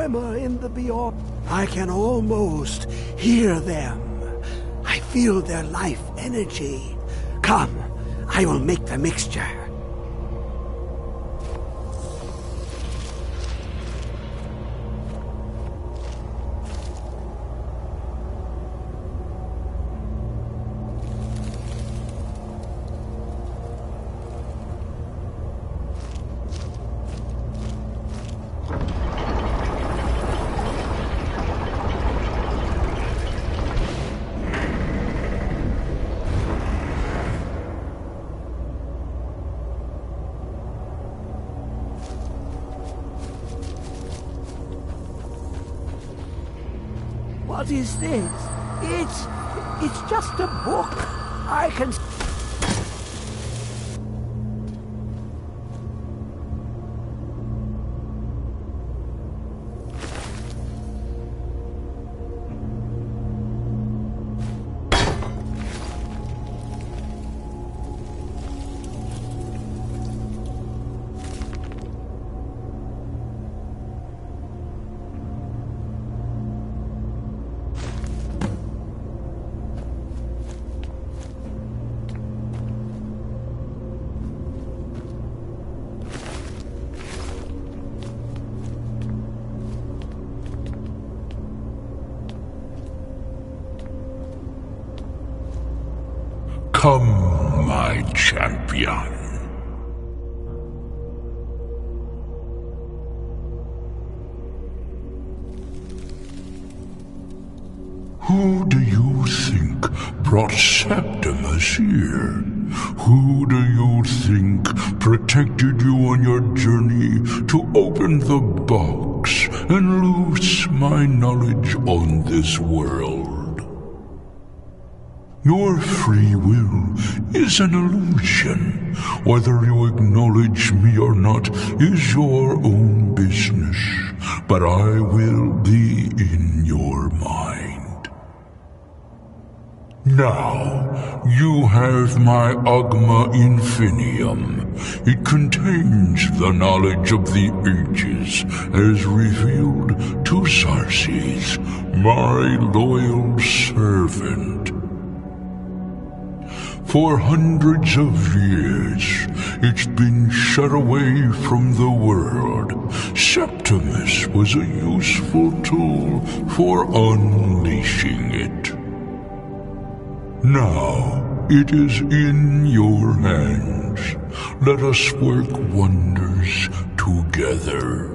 tremor in the beyond. I can almost hear them. I feel their life energy. Come, I will make the mixture. What is this? It's just a book. I can... Come, my champion. Who do you think brought Septimus here? Who do you think protected you on your journey to open the box and loose my knowledge on this world? Your free will is an illusion. Whether you acknowledge me or not is your own business, but I will be in your mind. Now, you have my Agma Infinium. It contains the knowledge of the ages as revealed to Sarces, my loyal servant. For hundreds of years, it's been shut away from the world. Septimus was a useful tool for unleashing it. Now, it is in your hands. Let us work wonders together.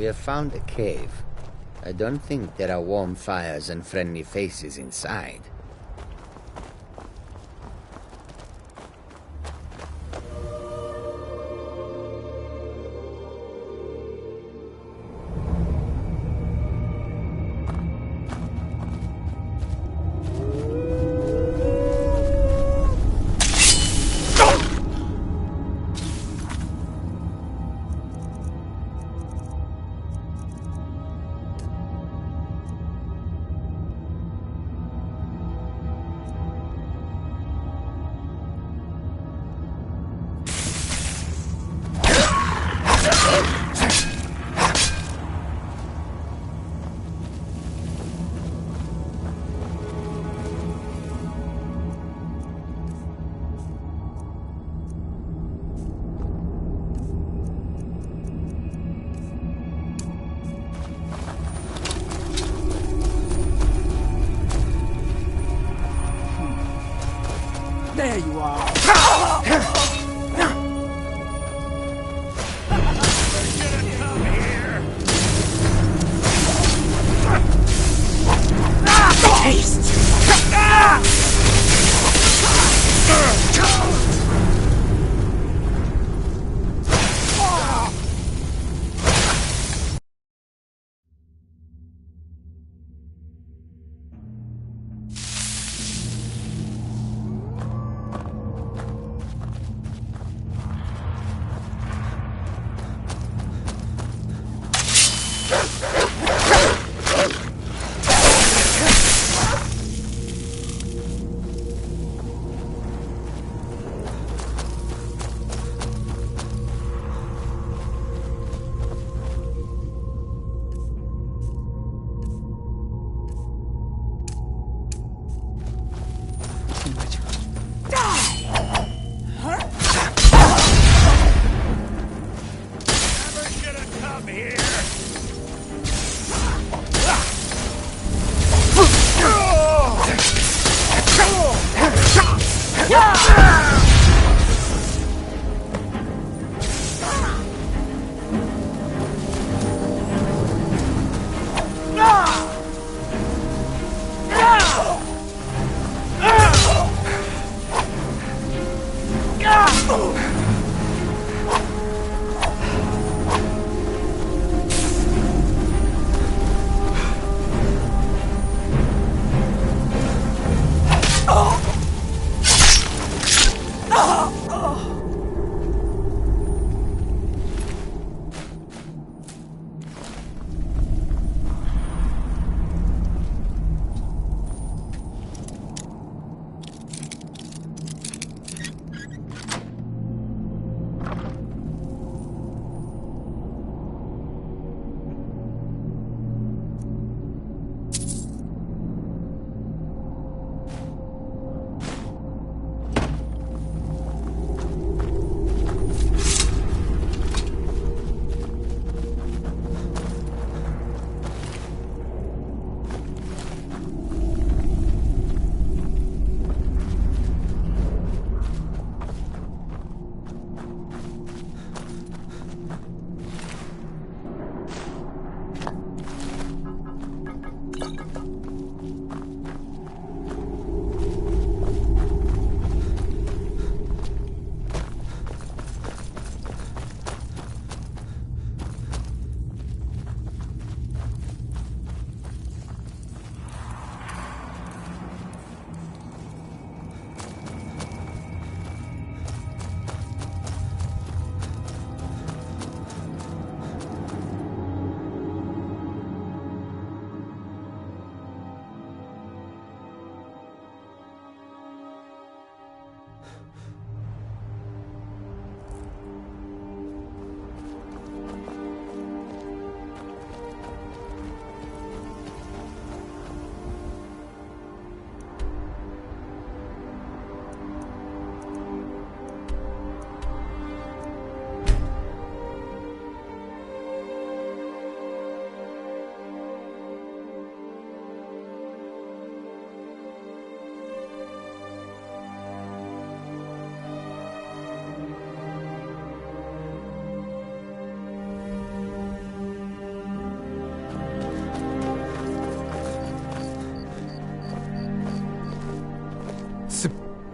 We have found a cave. I don't think there are warm fires and friendly faces inside. There you are. Haste!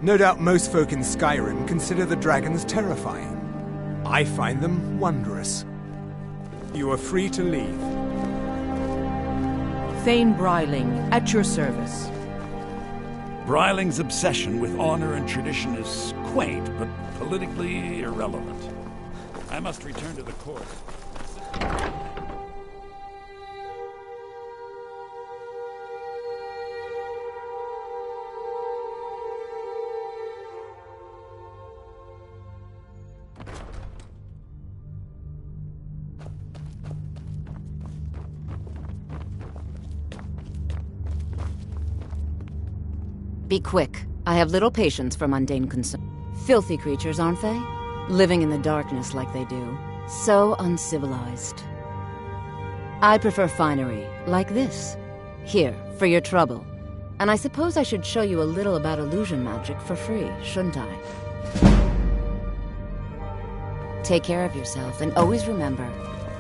No doubt most folk in Skyrim consider the dragons terrifying. I find them wondrous. You are free to leave. Thane Bryling, at your service. Bryling's obsession with honor and tradition is quaint, but politically irrelevant. I must return to the court. Be quick. I have little patience for mundane concern. Filthy creatures, aren't they? Living in the darkness like they do. So uncivilized. I prefer finery, like this. Here, for your trouble. And I suppose I should show you a little about illusion magic for free, shouldn't I? Take care of yourself, and always remember,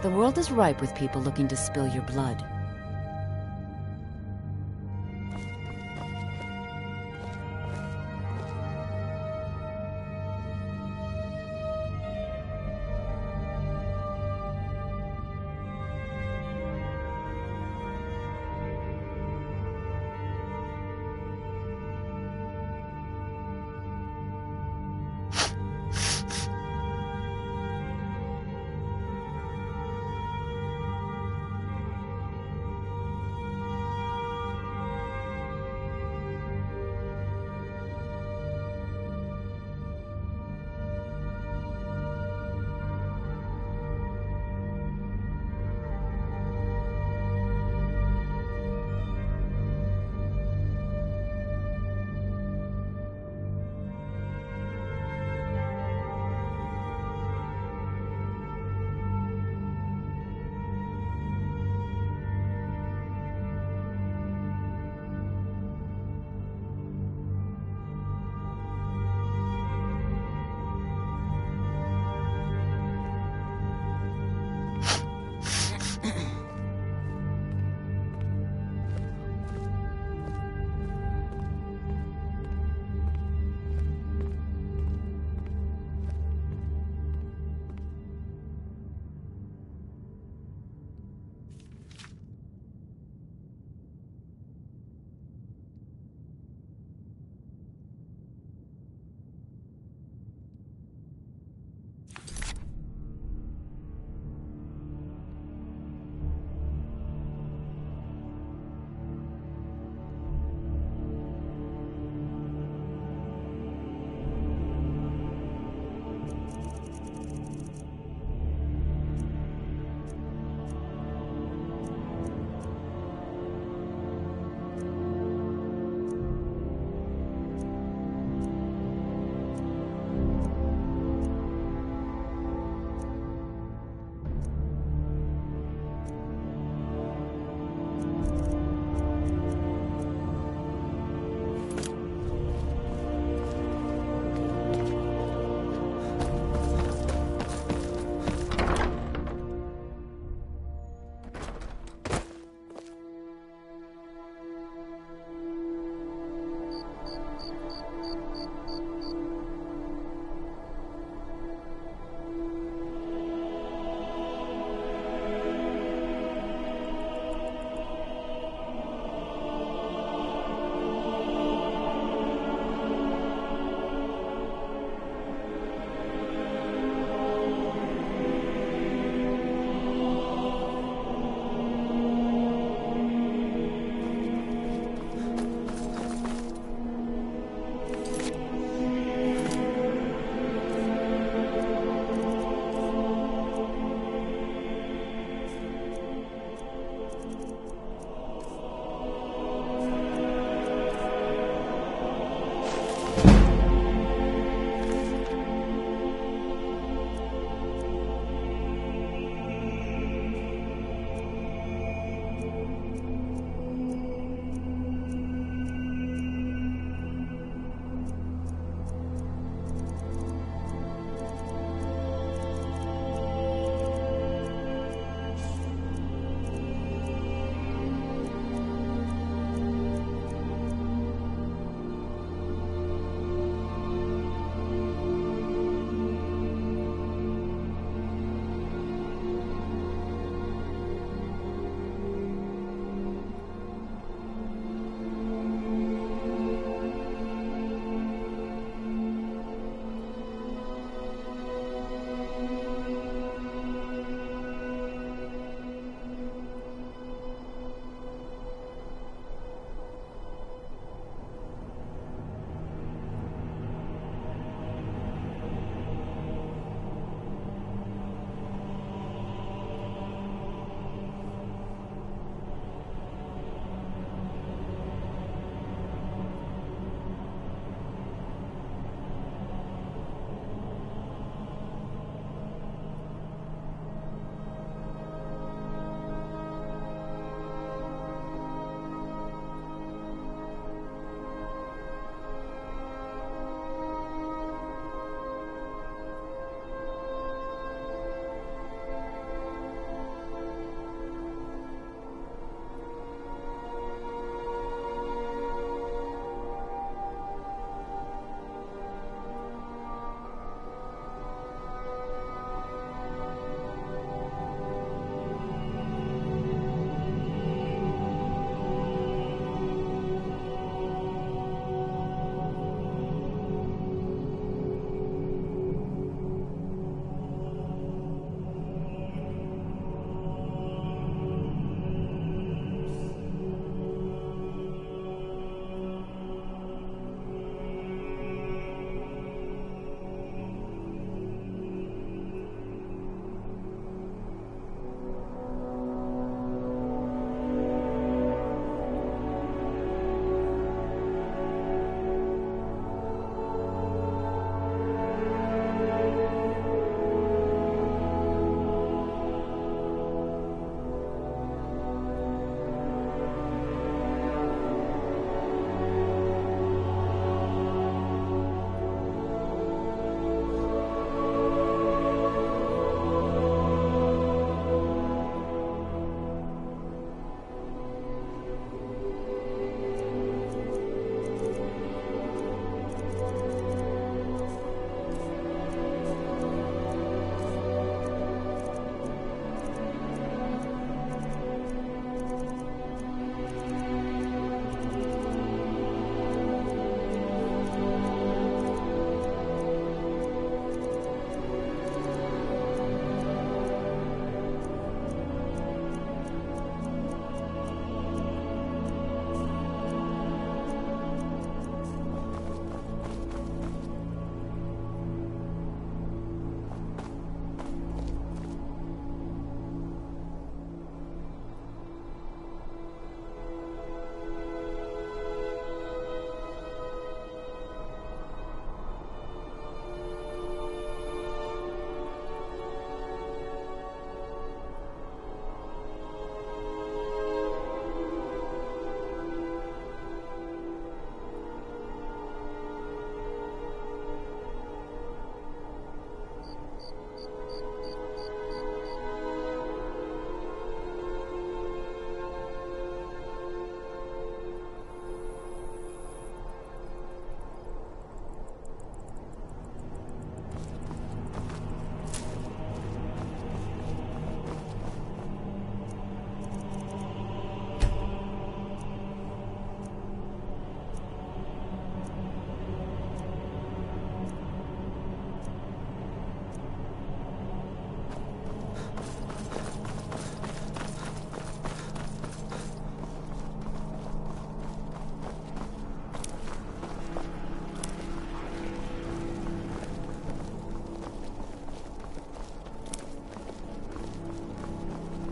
the world is ripe with people looking to spill your blood.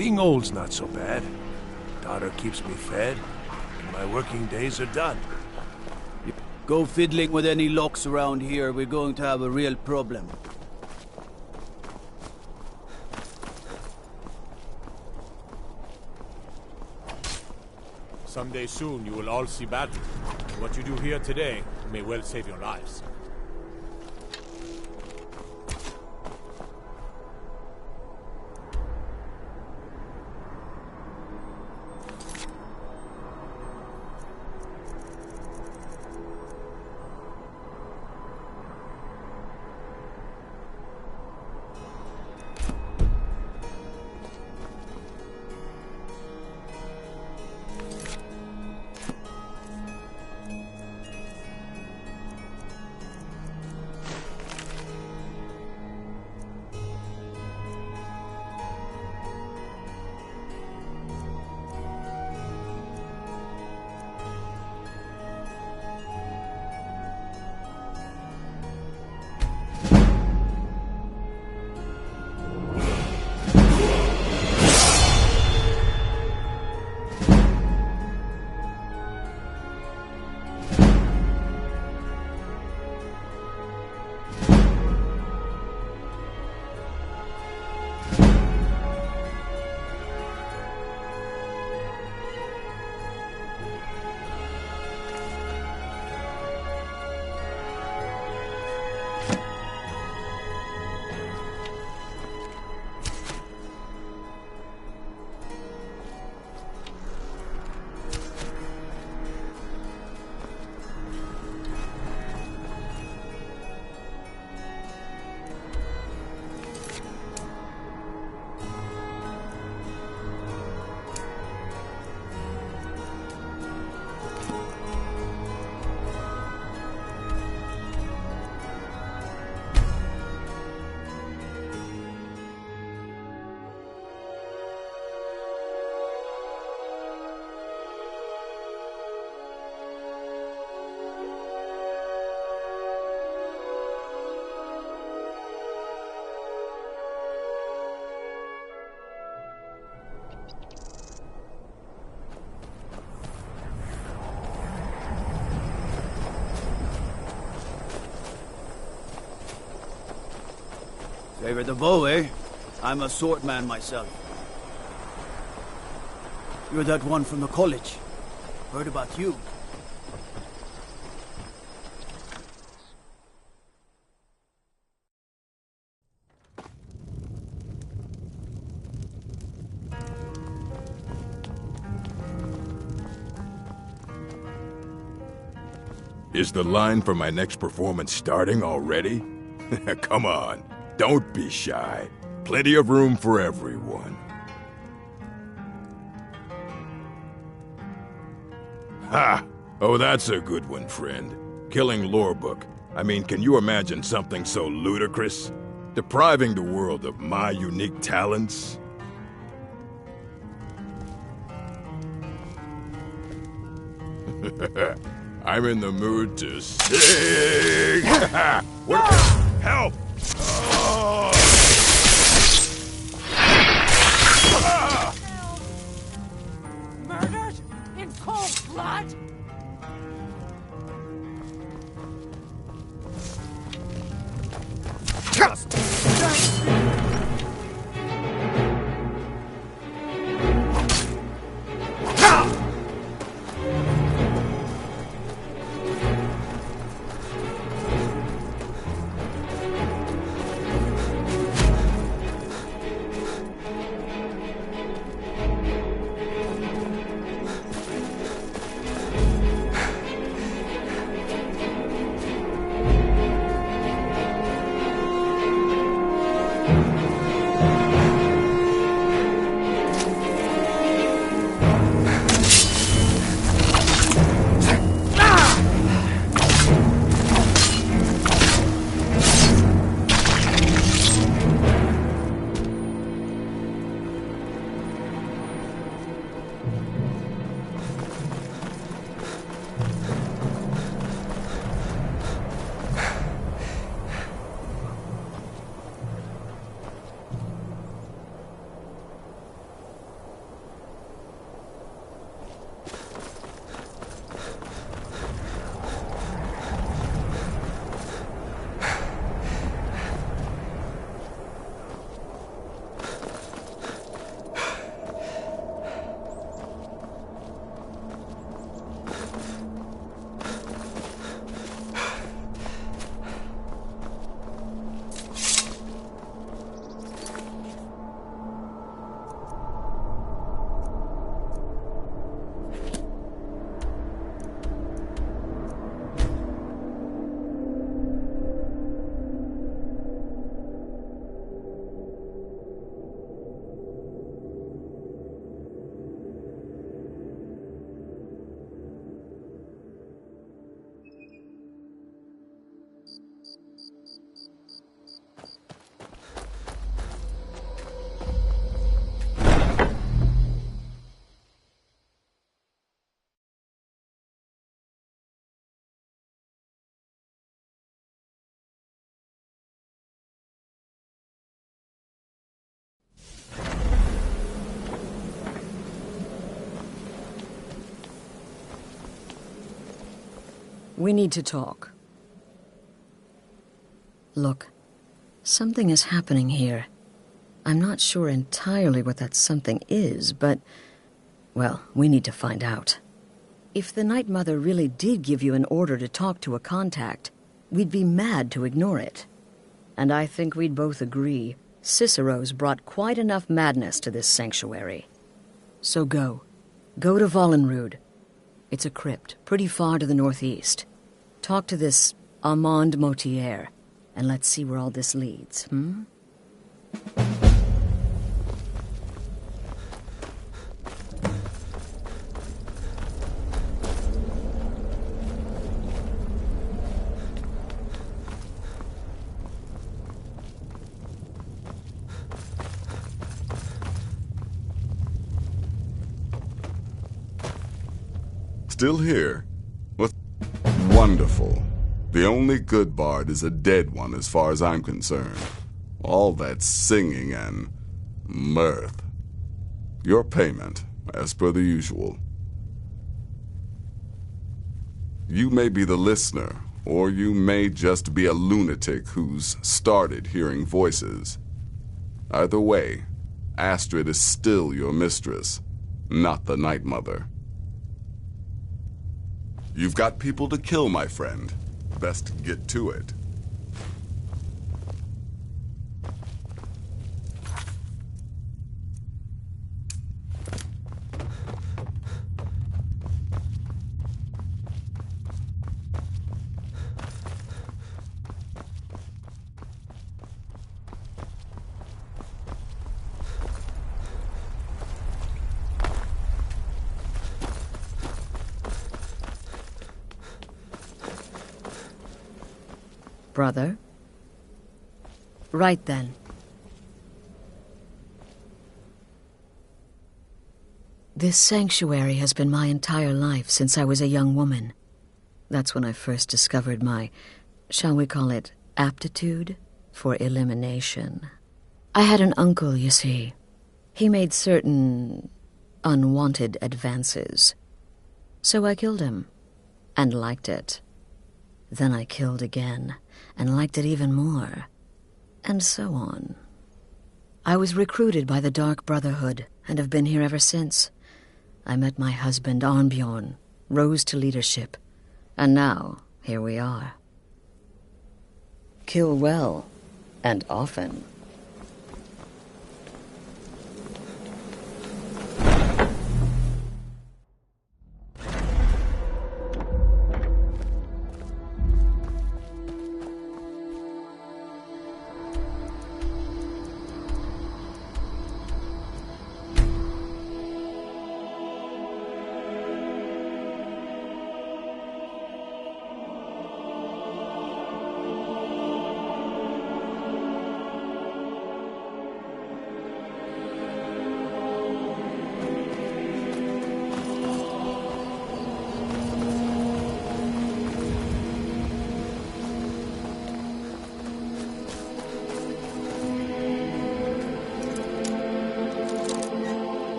Being old's not so bad. Daughter keeps me fed, and my working days are done. Go fiddling with any locks around here, we're going to have a real problem. Someday soon you will all see battle. What you do here today may well save your lives. Favor the bow, eh? I'm a swordman myself. You're that one from the college. Heard about you. Is the line for my next performance starting already? Come on, don't be shy. Plenty of room for everyone. Ha! Oh, that's a good one, friend. Killing Lorebook. I mean, can you imagine something so ludicrous? Depriving the world of my unique talents? I'm in the mood to sing! What the help! Oh. Murdered in cold blood? We need to talk. Look, something is happening here. I'm not sure entirely what that something is, but, well, we need to find out. If the Night Mother really did give you an order to talk to a contact, we'd be mad to ignore it. And I think we'd both agree Cicero's brought quite enough madness to this sanctuary. So go. Go to Vollenrud. It's a crypt, pretty far to the northeast. Talk to this Armand Motier, and let's see where all this leads, Still here? What? Wonderful. The only good bard is a dead one as far as I'm concerned. All that singing and mirth. Your payment, as per the usual. You may be the listener, or you may just be a lunatic who's started hearing voices. Either way, Astrid is still your mistress, not the Night Mother. You've got people to kill, my friend. Best get to it. Brother? Right then. This sanctuary has been my entire life since I was a young woman. That's when I first discovered my, shall we call it, aptitude for elimination. I had an uncle, you see. He made certain unwanted advances. So I killed him, and liked it. Then I killed again, and liked it even more, and so on. I was recruited by the Dark Brotherhood, and have been here ever since. I met my husband, Arnbjorn, rose to leadership, and now, here we are. Kill well, and often.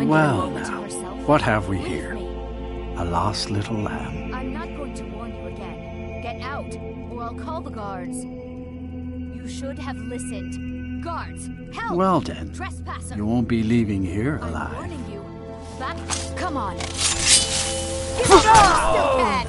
Well now, what have we here? A lost little lamb. I'm not going to warn you again. Get out, or I'll call the guards. You should have listened. Guards, help! Well then, Trespasser! you won't be leaving here alive. I'm warning you. Back. Come on. Give me still can.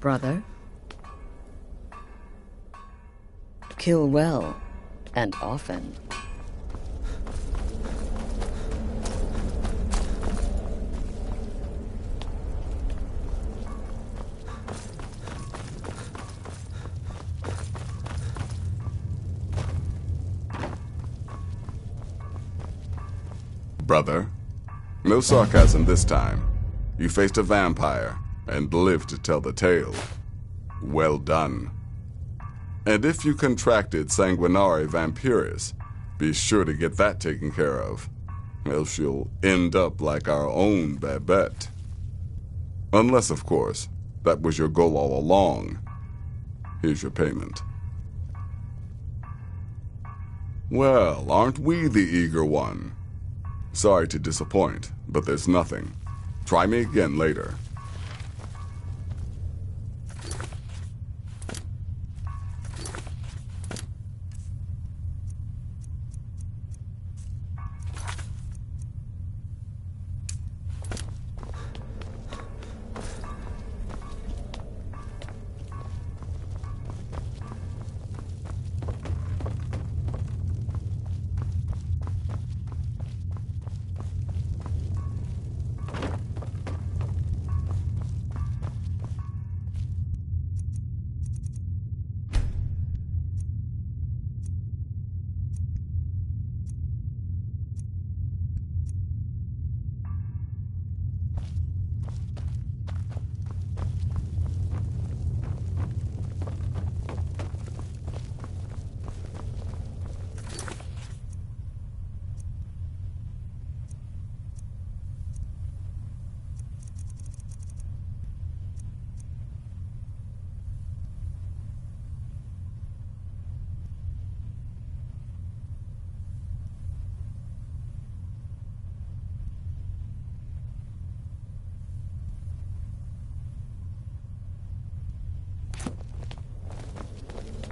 brother. Kill well, and often. Brother, no sarcasm this time. You faced a vampire and lived to tell the tale. Well done. And if you contracted sanguinare vampiris, be sure to get that taken care of, else you'll end up like our own Babette. Unless, of course, that was your goal all along. Here's your payment. Well, aren't we the eager one? Sorry to disappoint, but there's nothing. Try me again later.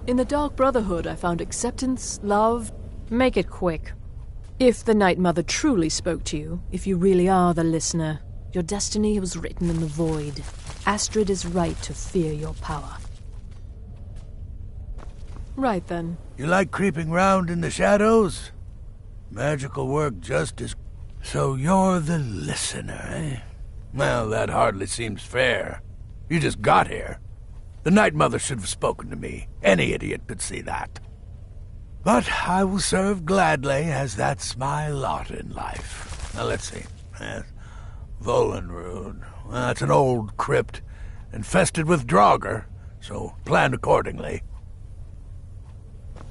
In the Dark Brotherhood, I found acceptance, love. Make it quick. If the Night Mother truly spoke to you, if you really are the listener, your destiny was written in the void. Astrid is right to fear your power. Right then. You like creeping round in the shadows? Magical work just as... So you're the listener, eh? Well, that hardly seems fair. You just got here. The Night Mother should have spoken to me. Any idiot could see that. But I will serve gladly, as that's my lot in life. Now, let's see. Volenrud. Well, it's an old crypt, infested with Draugr, so plan accordingly.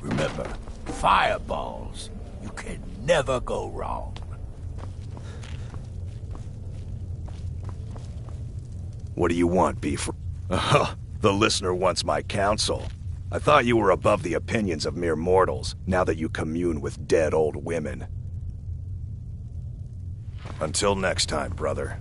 Remember, fireballs. You can never go wrong. What do you want, Beef? The listener wants my counsel. I thought you were above the opinions of mere mortals, now that you commune with dead old women. Until next time, brother.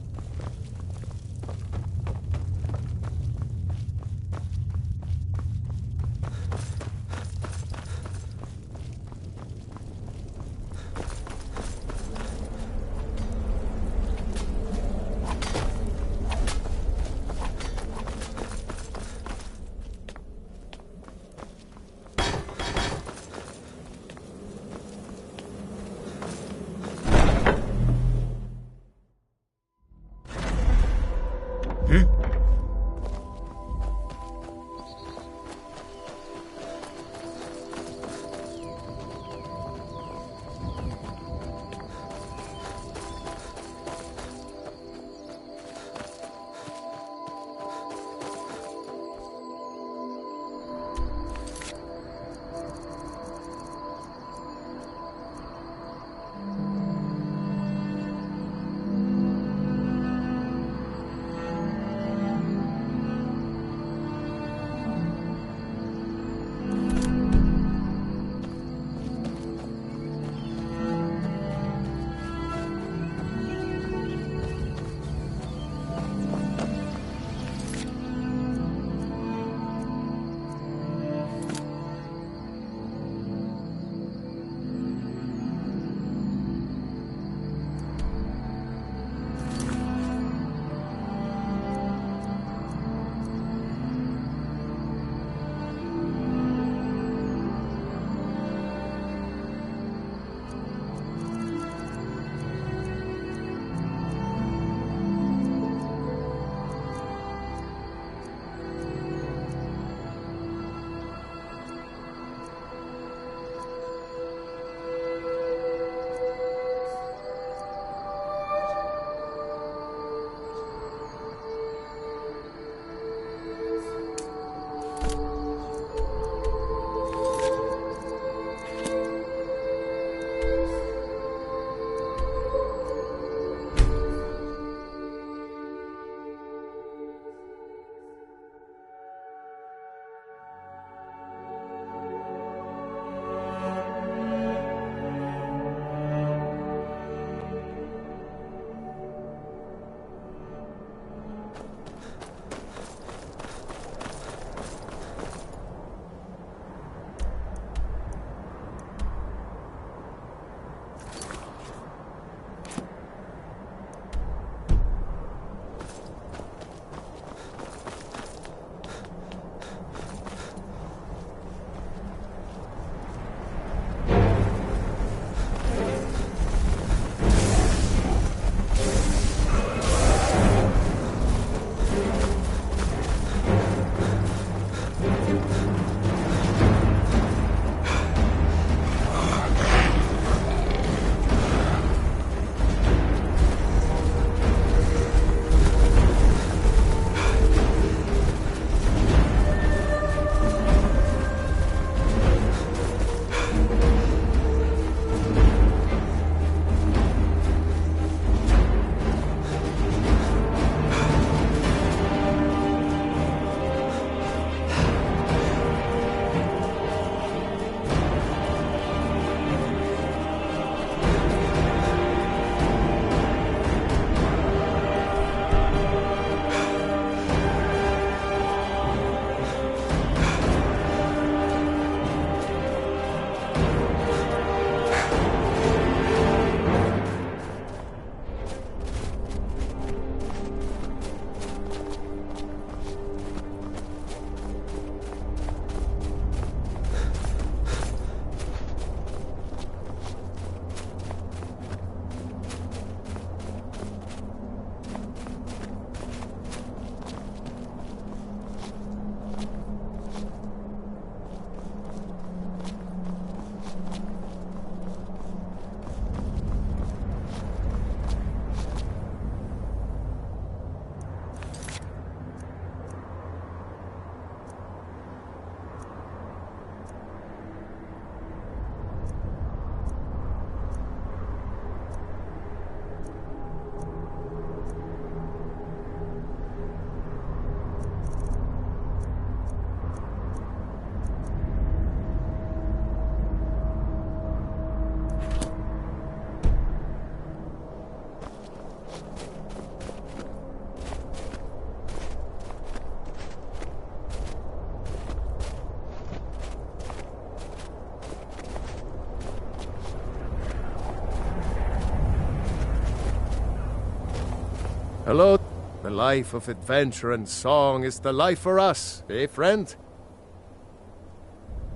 Hello. The life of adventure and song is the life for us, eh, friend?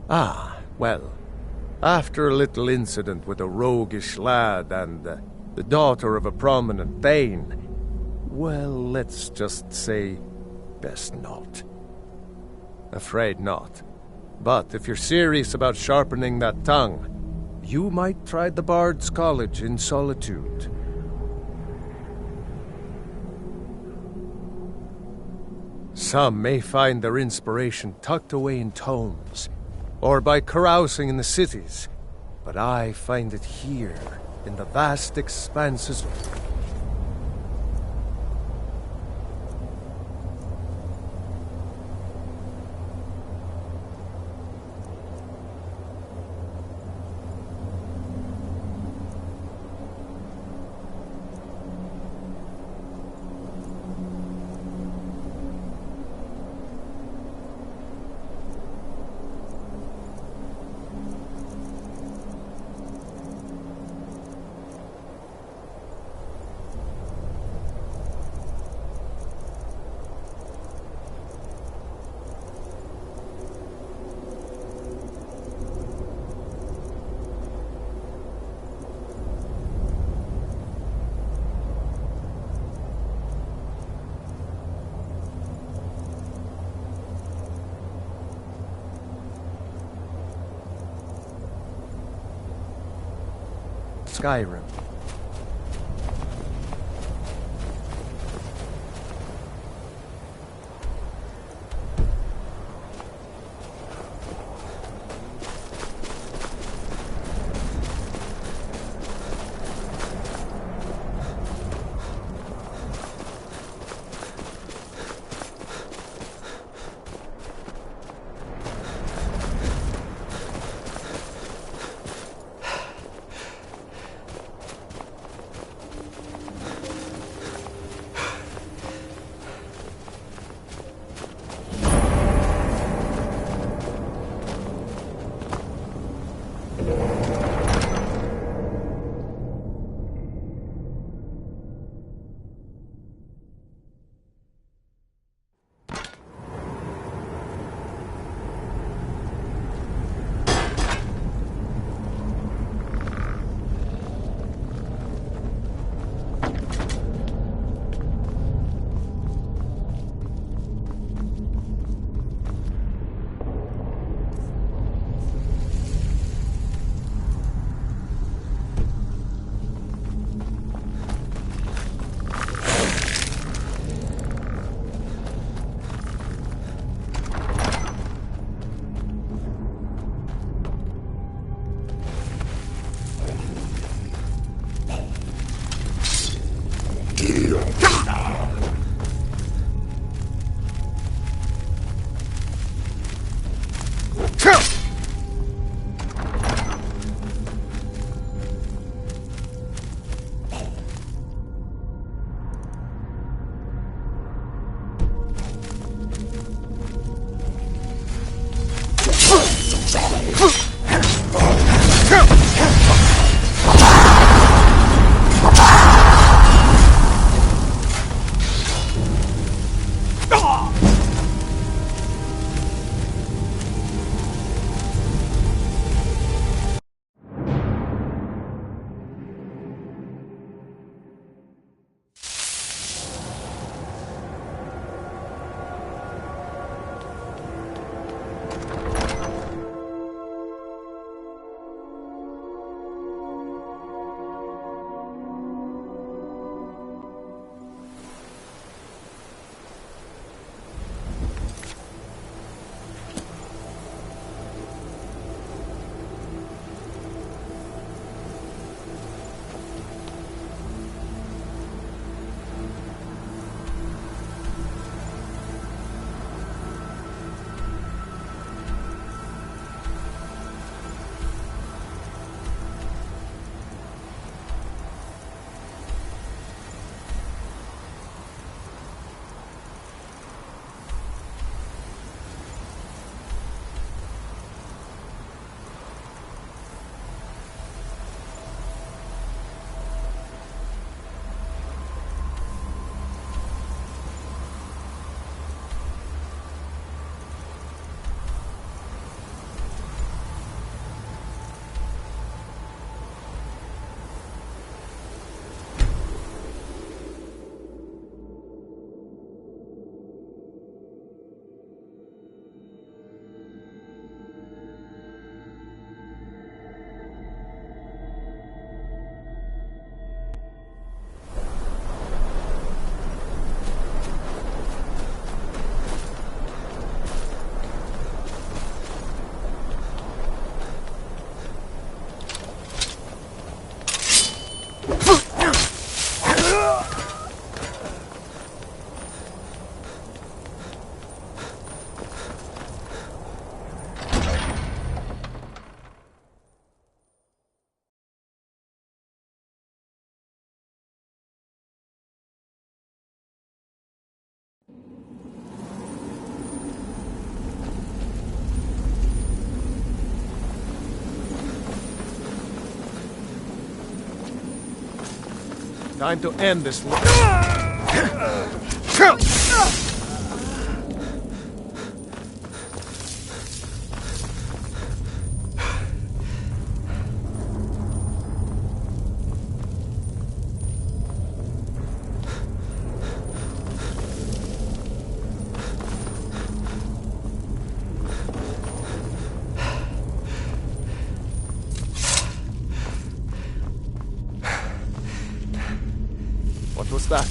Ah, well, after a little incident with a roguish lad and the daughter of a prominent Thane, well, let's just say, best not. Afraid not. But if you're serious about sharpening that tongue, you might try the Bard's College in Solitude. Some may find their inspiration tucked away in tomes, or by carousing in the cities, but I find it here, in the vast expanses. Skyrim. Time to end this. What was that?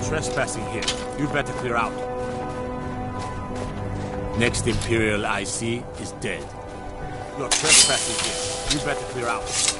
Trespassing here. You better clear out. Next Imperial I see is dead. You're trespassing here. You better clear out.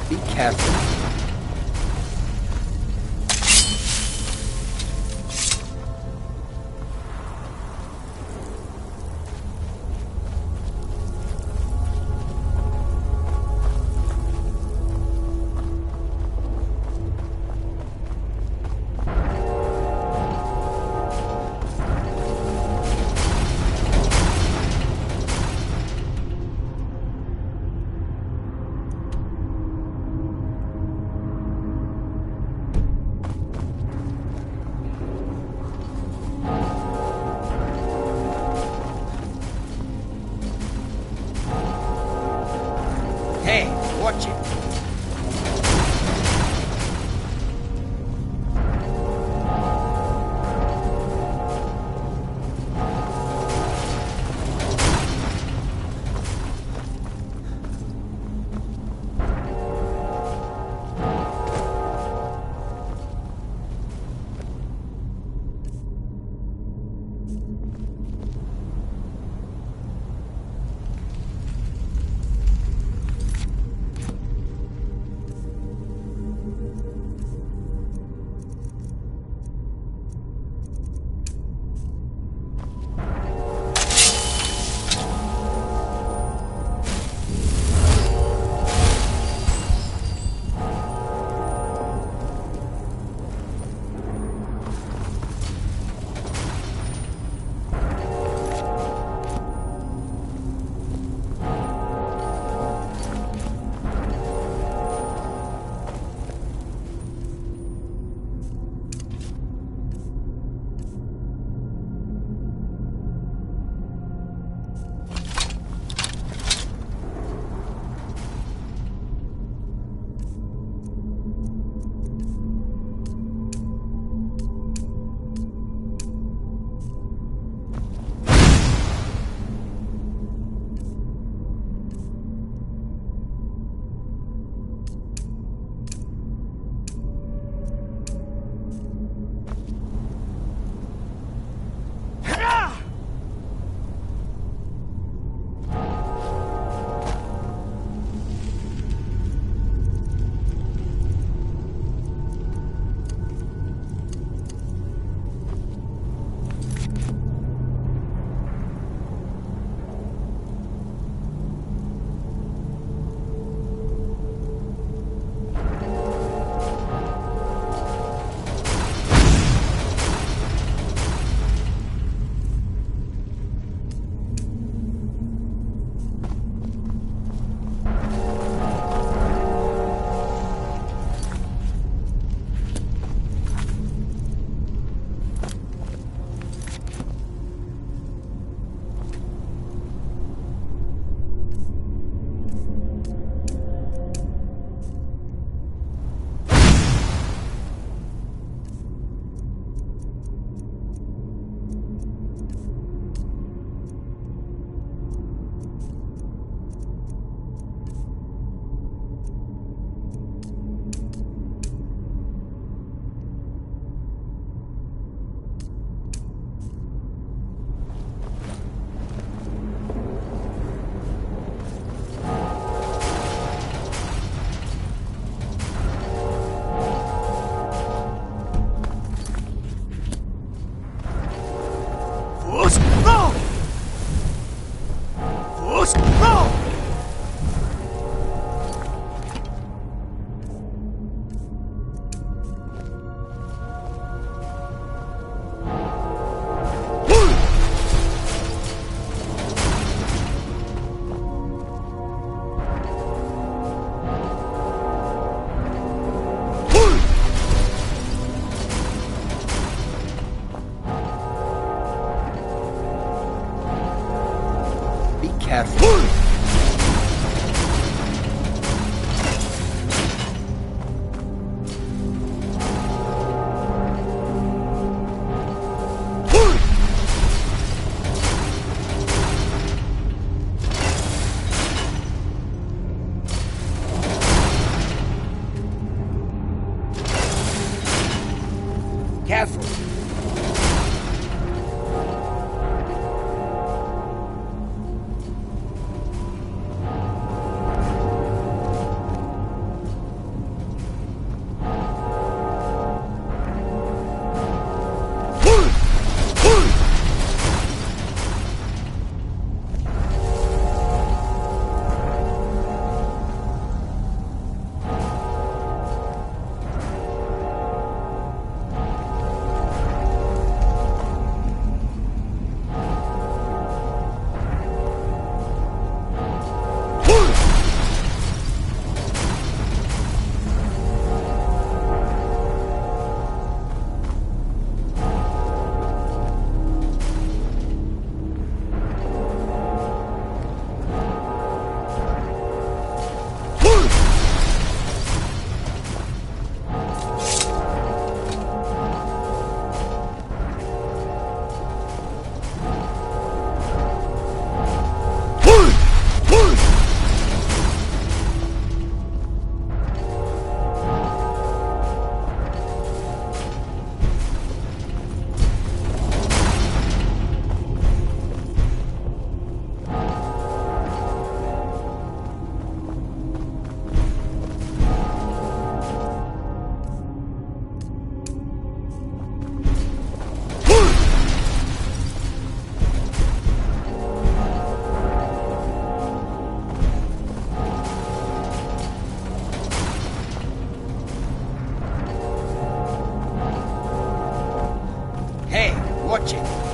Be careful. Hey, watch it. careful. Careful. magic.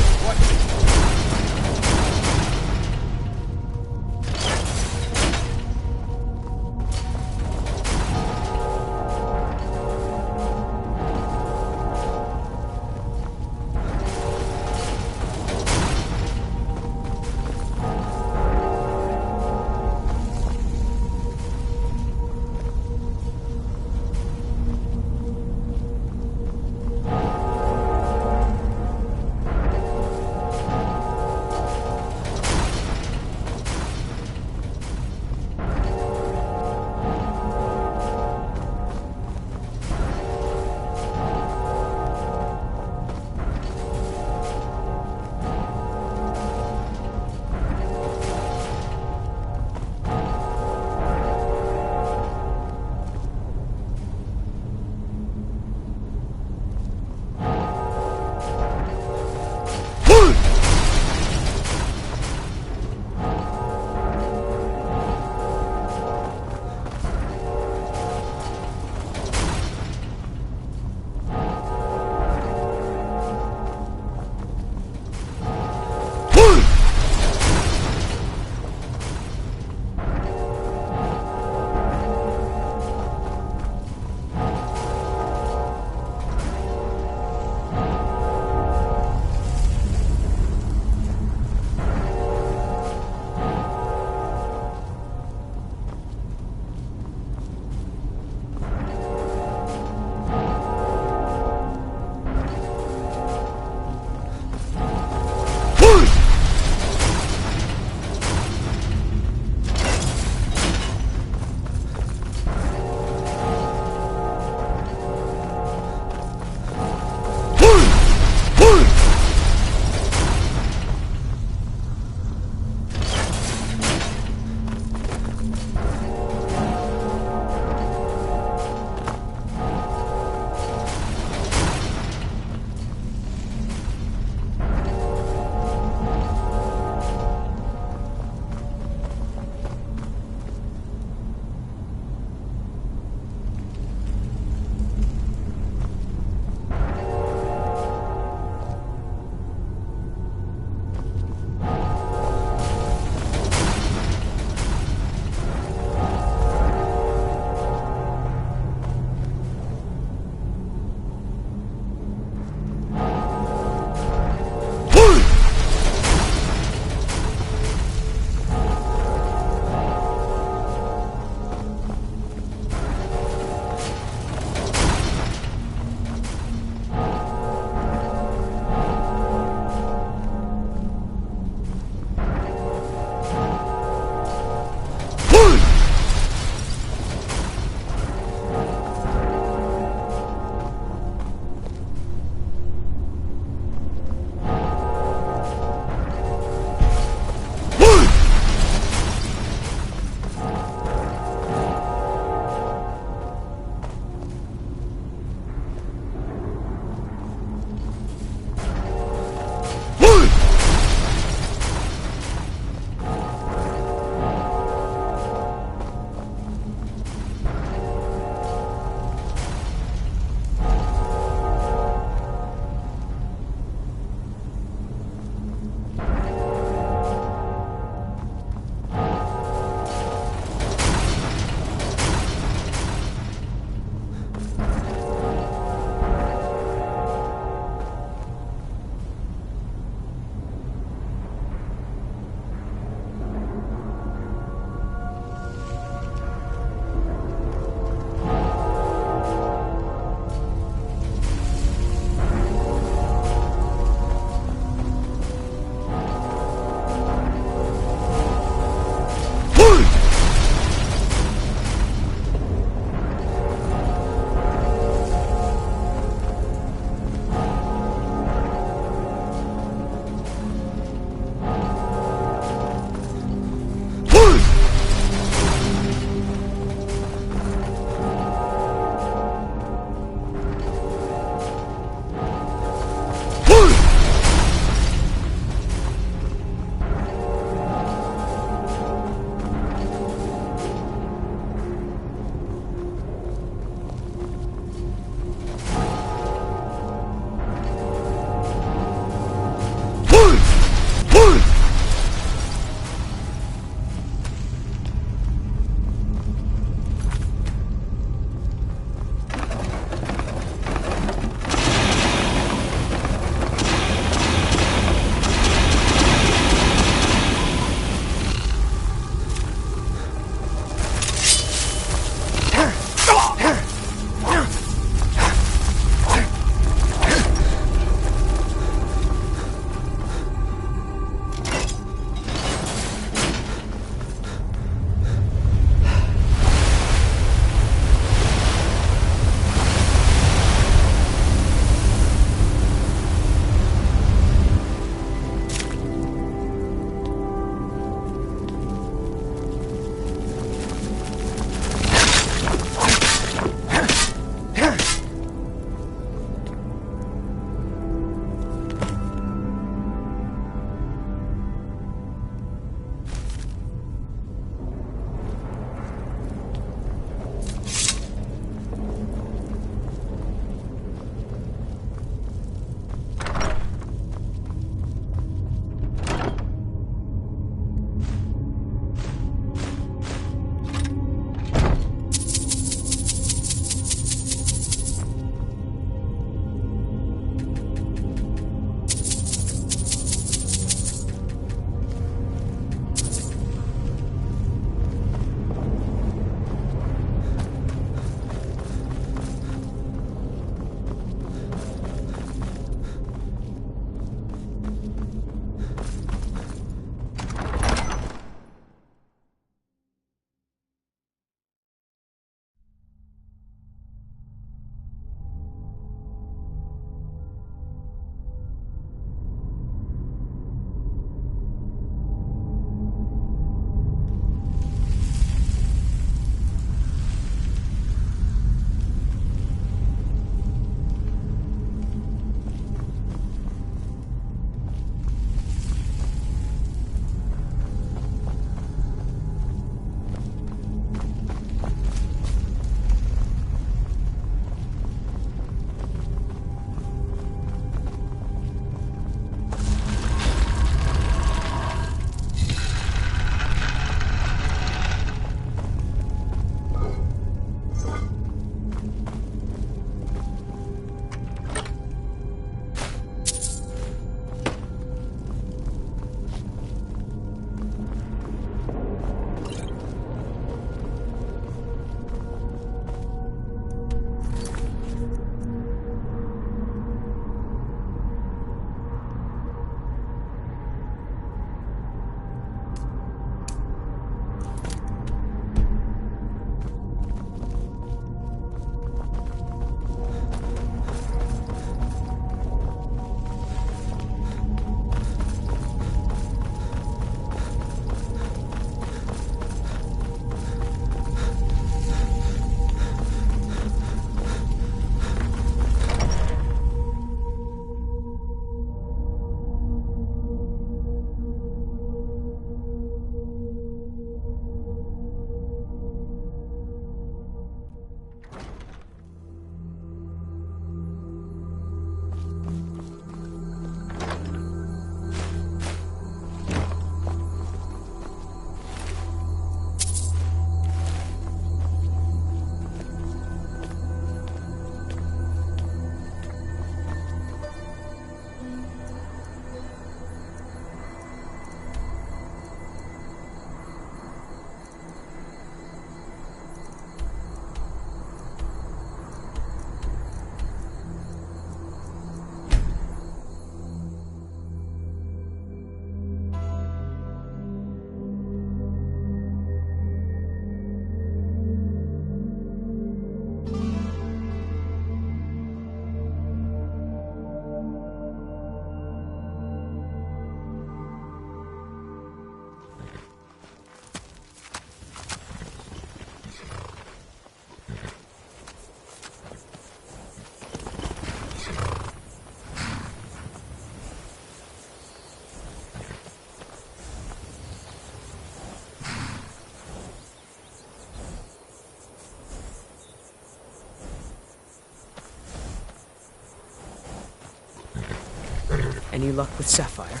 Any luck with Sapphire?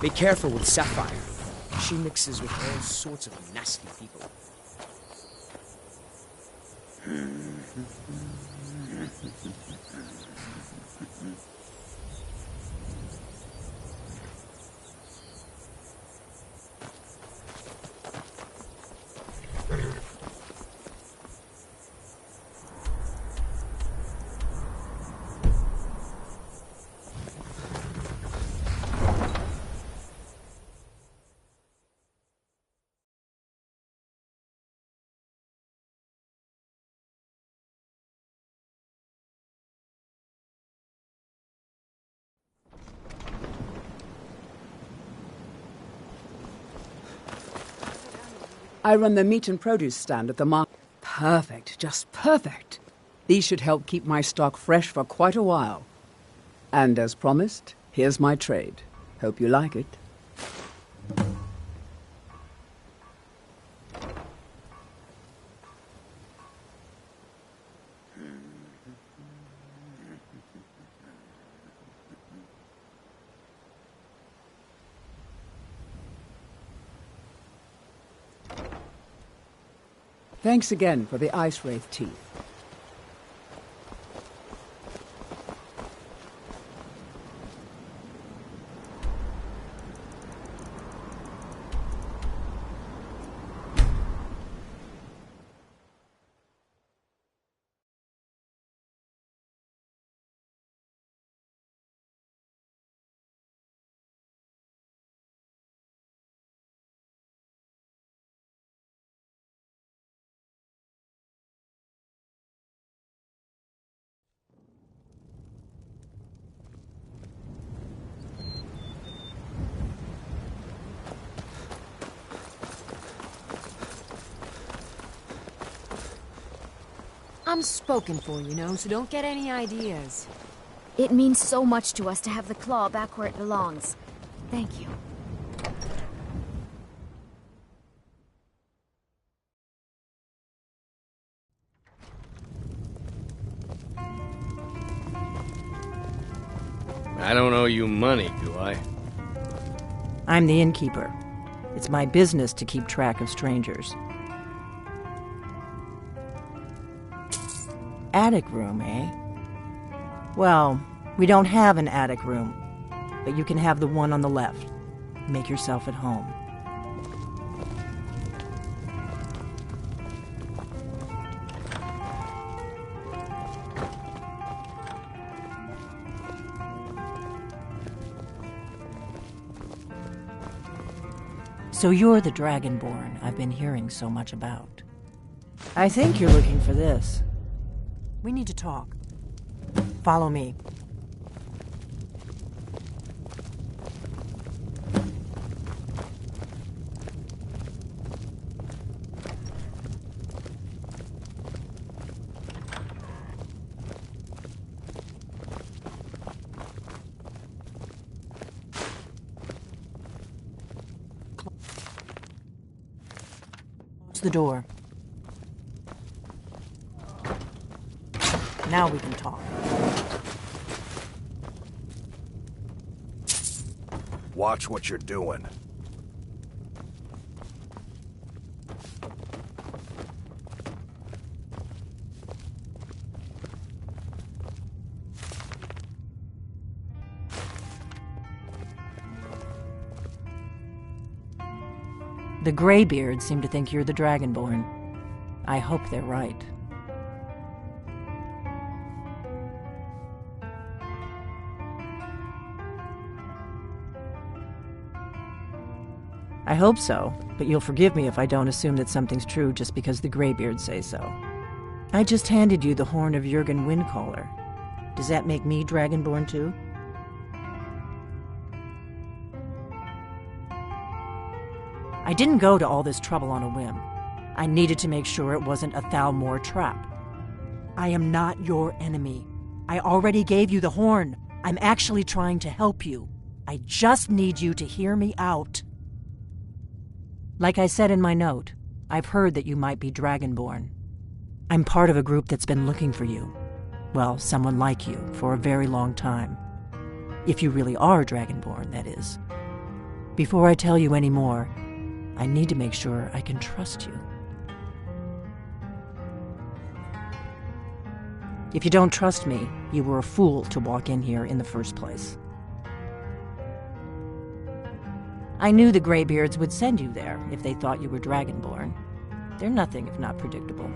Be careful with Sapphire. She mixes with all sorts of nasty people. I run the meat and produce stand at the market. Perfect, just perfect. These should help keep my stock fresh for quite a while. And as promised, here's my trade. Hope you like it. Thanks again for the Ice Wraith teeth. I'm spoken for, you know, so don't get any ideas. It means so much to us to have the claw back where it belongs. Thank you. I don't owe you money, do I? I'm the innkeeper. It's my business to keep track of strangers. Attic room, eh? Well, we don't have an attic room, but you can have the one on the left. Make yourself at home. So you're the Dragonborn I've been hearing so much about. I think you're looking for this. We need to talk. Follow me. Close the door. Now we can talk. Watch what you're doing. The Greybeards seem to think you're the Dragonborn. I hope they're right. I hope so, but you'll forgive me if I don't assume that something's true just because the Greybeards say so. I just handed you the horn of Jurgen Windcaller. Does that make me Dragonborn too? I didn't go to all this trouble on a whim. I needed to make sure it wasn't a Thalmor trap. I am not your enemy. I already gave you the horn. I'm actually trying to help you. I just need you to hear me out. Like I said in my note, I've heard that you might be Dragonborn. I'm part of a group that's been looking for you. Well, someone like you, for a very long time. If you really are Dragonborn, that is. Before I tell you any more, I need to make sure I can trust you. If you don't trust me, you were a fool to walk in here in the first place. I knew the Greybeards would send you there if they thought you were Dragonborn. They're nothing if not predictable.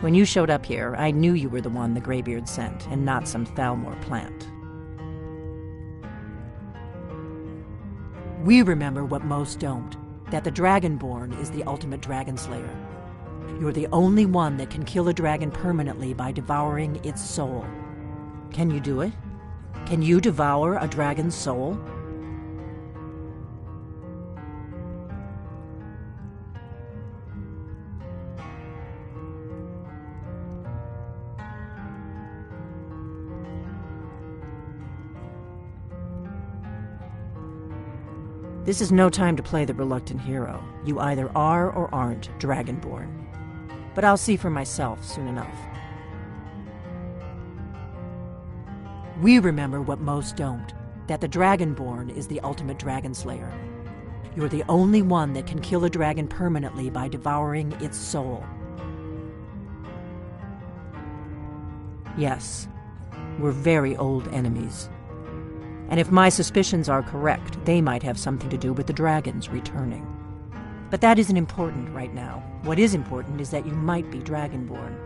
When you showed up here, I knew you were the one the Greybeards sent, and not some Thalmor plant. We remember what most don't, that the Dragonborn is the ultimate dragon slayer. You're the only one that can kill a dragon permanently by devouring its soul. Can you do it? Can you devour a dragon's soul? This is no time to play the reluctant hero. You either are or aren't Dragonborn. But I'll see for myself soon enough. We remember what most don't, that the Dragonborn is the ultimate dragon slayer. You're the only one that can kill a dragon permanently by devouring its soul. Yes, we're very old enemies. And if my suspicions are correct, they might have something to do with the dragons returning. But that isn't important right now. What is important is that you might be Dragonborn.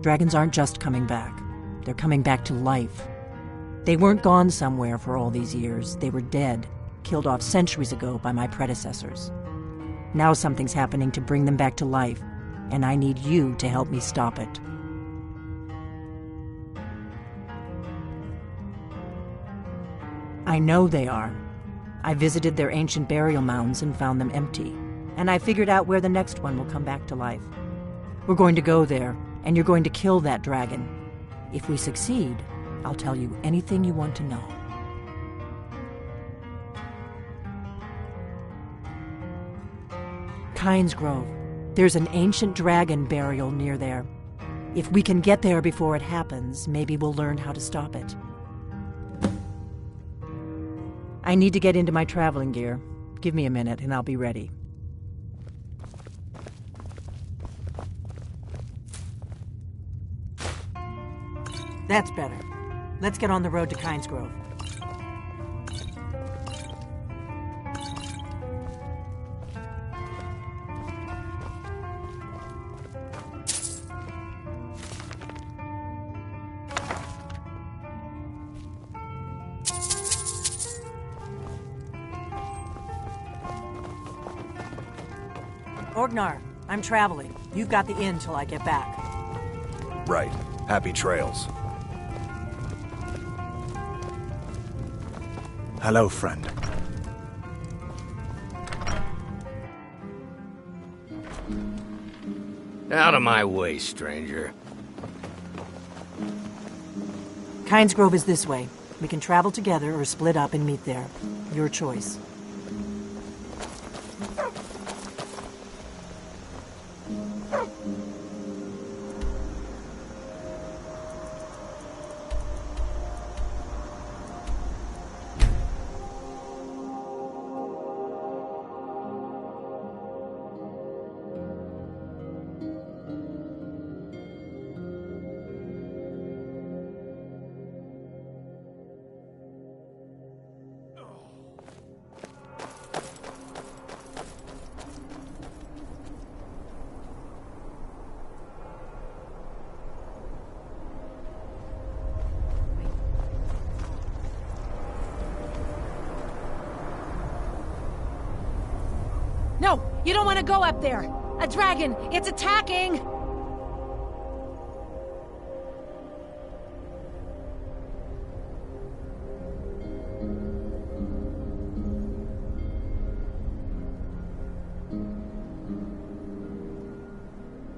Dragons aren't just coming back. They're coming back to life. They weren't gone somewhere for all these years. They were dead, killed off centuries ago by my predecessors. Now something's happening to bring them back to life, and I need you to help me stop it. I know they are. I visited their ancient burial mounds and found them empty, and I figured out where the next one will come back to life. We're going to go there, and you're going to kill that dragon. If we succeed, I'll tell you anything you want to know. Kynes Grove. There's an ancient dragon burial near there. If we can get there before it happens, maybe we'll learn how to stop it. I need to get into my traveling gear. Give me a minute and I'll be ready. That's better. Let's get on the road to Kynes Grove. Orgnar, I'm traveling. You've got the inn till I get back. Right. Happy trails. Hello, friend. Out of my way, stranger. Kynes Grove is this way. We can travel together or split up and meet there. Your choice. No, you don't want to go up there. A dragon, it's attacking!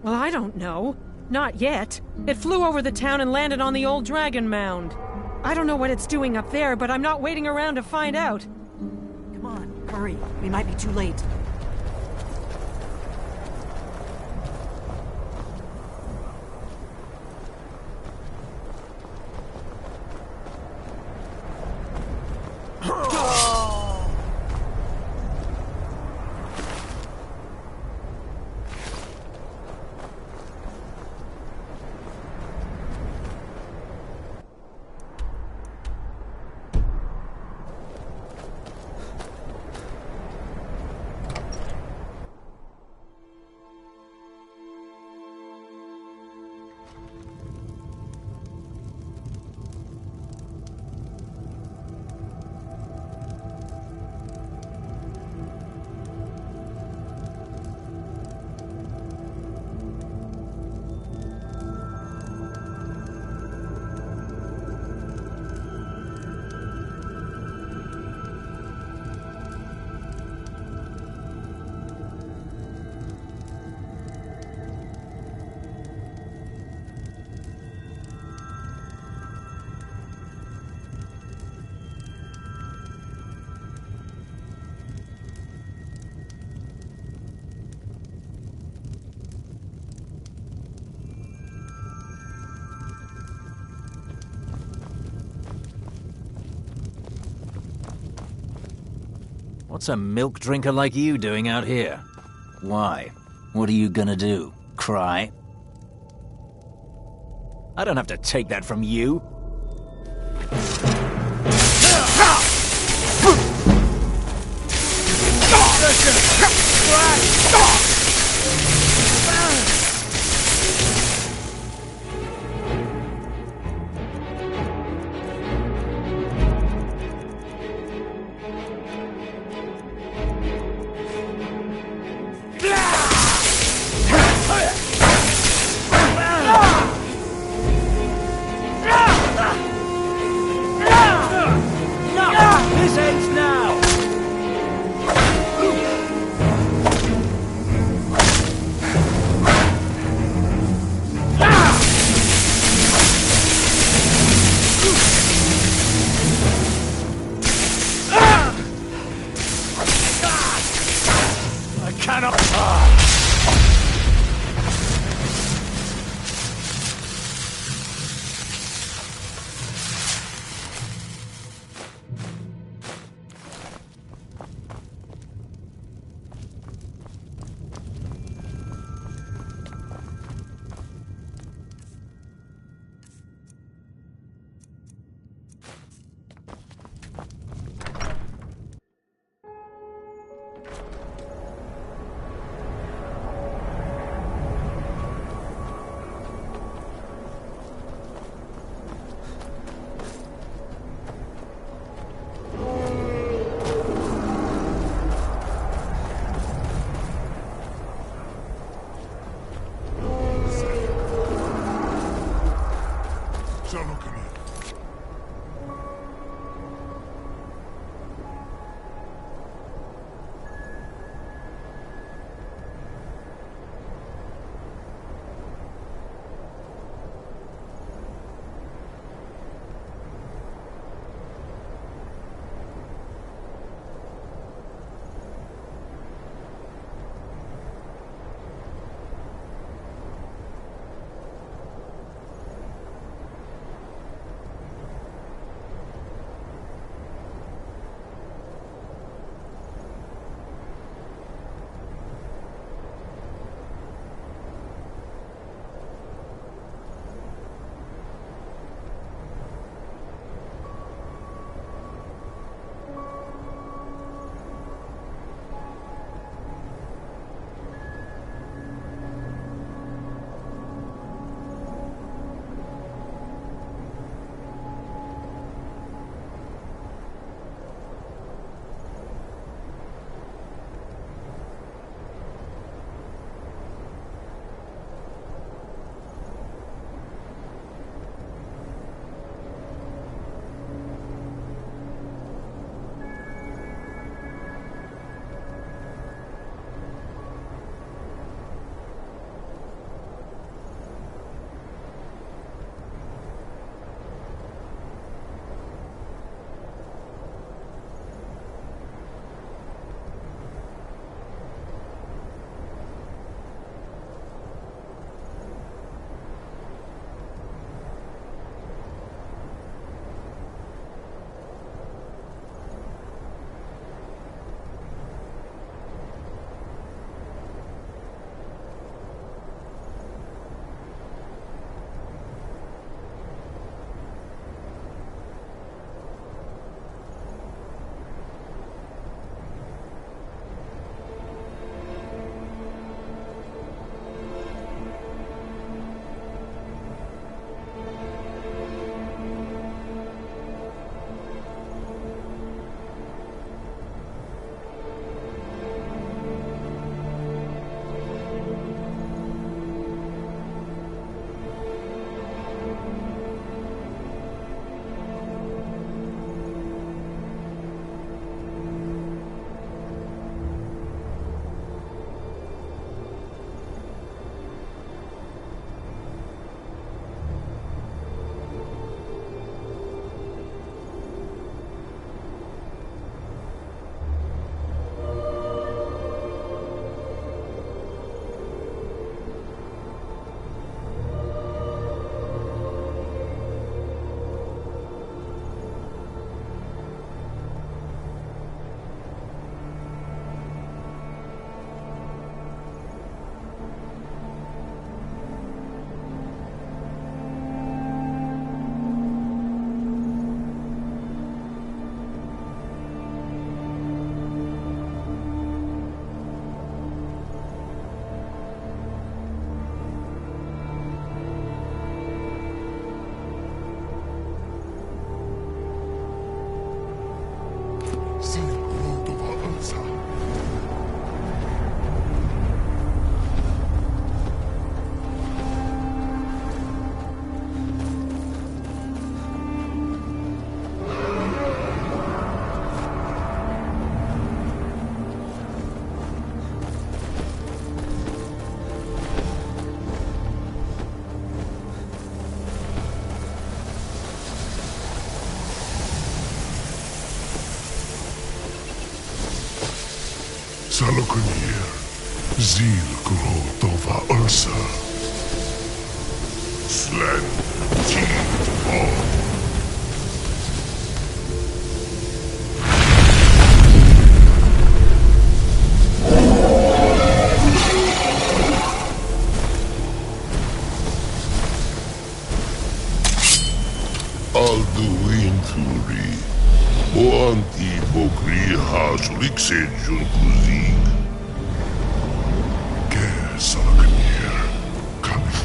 Well, I don't know. Not yet. It flew over the town and landed on the old dragon mound. I don't know what it's doing up there, but I'm not waiting around to find out. Come on, hurry. We might be too late. What's a milk drinker like you doing out here? Why? What are you gonna do? Cry? I don't have to take that from you. This ends now! Salakranir, Zil Grotova Ursa. Slen Teeth On. Alduinturi, Oanti Bokri Haslikse Junkuzig. Ger Salakranir, Kalif.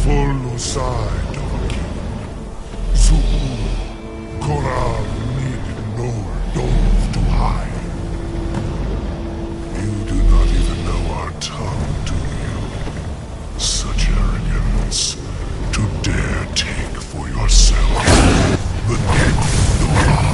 Follow side of a king. Zuu, Koral need no dove to hide. You do not even know our tongue, do you? Such arrogance. To dare take for yourself the dead Nora.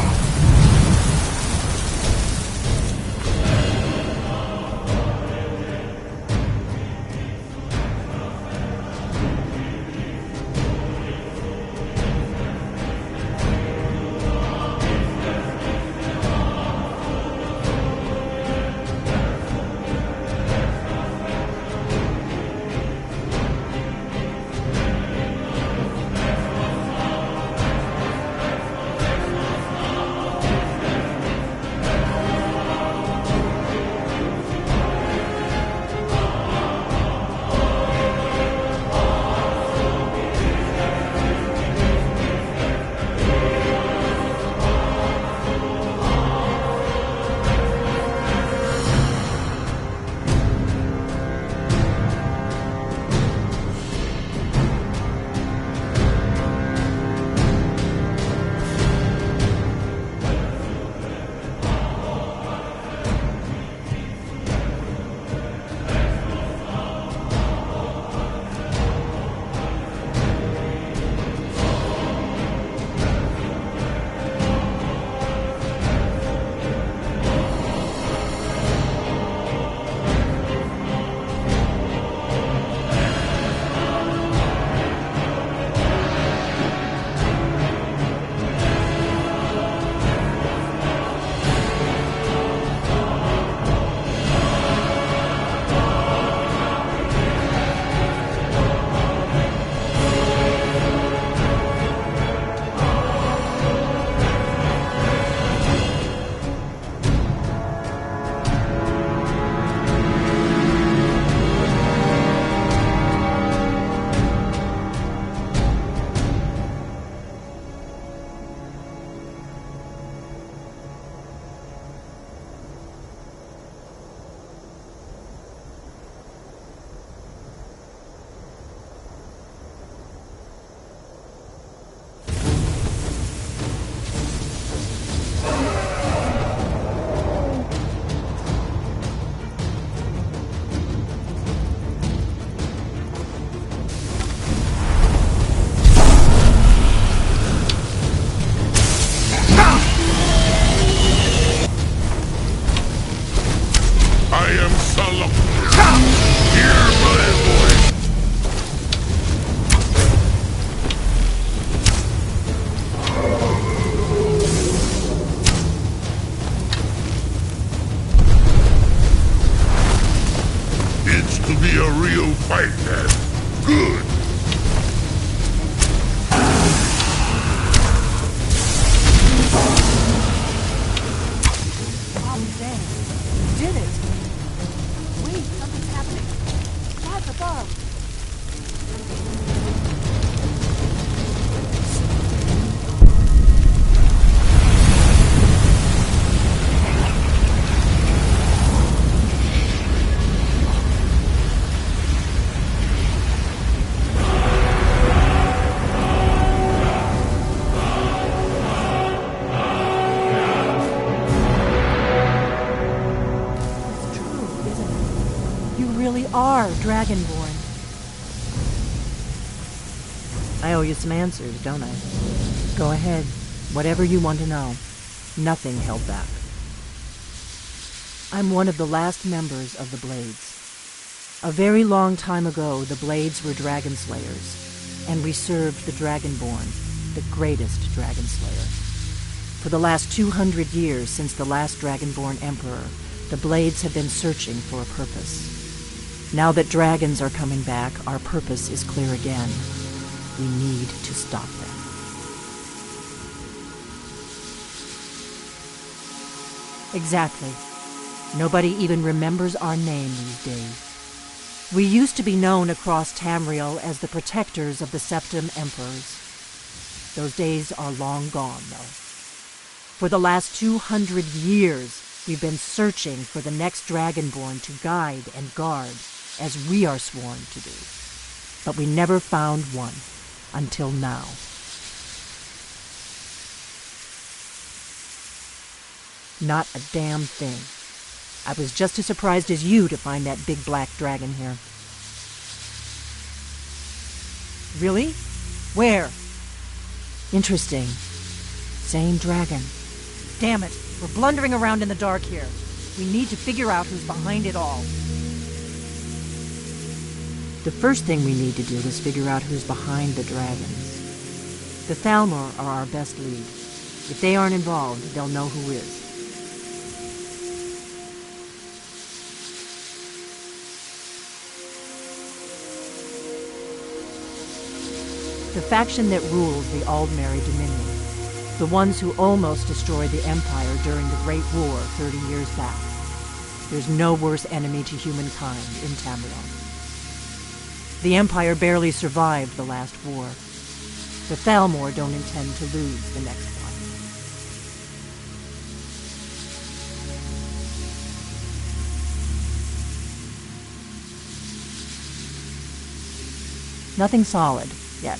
Are Dragonborn. I owe you some answers, don't I? Go ahead. Whatever you want to know. Nothing held back. I'm one of the last members of the Blades. A very long time ago, the Blades were dragon slayers, and we served the Dragonborn, the greatest dragon slayer. For the last 200 years since the last Dragonborn Emperor, the Blades have been searching for a purpose. Now that dragons are coming back, our purpose is clear again. We need to stop them. Exactly. Nobody even remembers our name these days. We used to be known across Tamriel as the protectors of the Septim Emperors. Those days are long gone, though. For the last 200 years, we've been searching for the next Dragonborn to guide and guard, as we are sworn to do. But we never found one, until now. Not a damn thing. I was just as surprised as you to find that big black dragon here. Really? Where? Interesting. Same dragon. Damn it, we're blundering around in the dark here. We need to figure out who's behind it all. The first thing we need to do is figure out who's behind the dragons. The Thalmor are our best lead. If they aren't involved, they'll know who is. The faction that rules the Aldmeri Dominion. The ones who almost destroyed the Empire during the Great War 30 years back. There's no worse enemy to humankind in Tamriel. The Empire barely survived the last war. The Thalmor don't intend to lose the next one. Nothing solid, yet.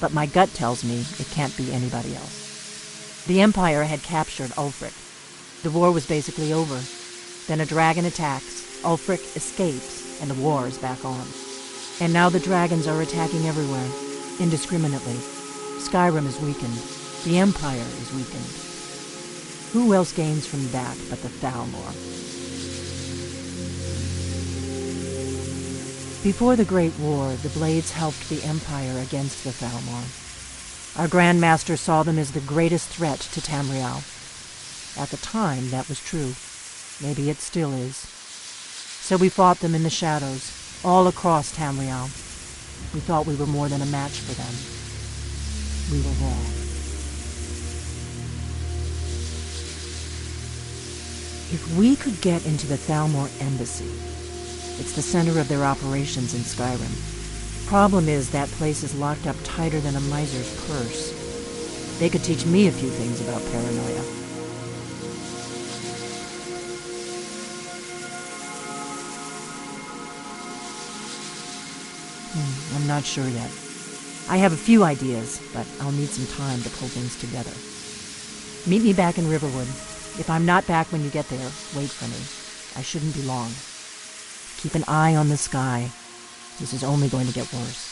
But my gut tells me it can't be anybody else. The Empire had captured Ulfric. The war was basically over. Then a dragon attacks, Ulfric escapes, and the war is back on. And now the dragons are attacking everywhere, indiscriminately. Skyrim is weakened. The Empire is weakened. Who else gains from that but the Thalmor? Before the Great War, the Blades helped the Empire against the Thalmor. Our Grand Master saw them as the greatest threat to Tamriel. At the time, that was true. Maybe it still is. So we fought them in the shadows, all across Tamriel. We thought we were more than a match for them. We were wrong. If we could get into the Thalmor embassy, it's the center of their operations in Skyrim. Problem is, that place is locked up tighter than a miser's purse. They could teach me a few things about paranoia. I'm not sure yet. I have a few ideas, but I'll need some time to pull things together. Meet me back in Riverwood. If I'm not back when you get there, wait for me. I shouldn't be long. Keep an eye on the sky. This is only going to get worse.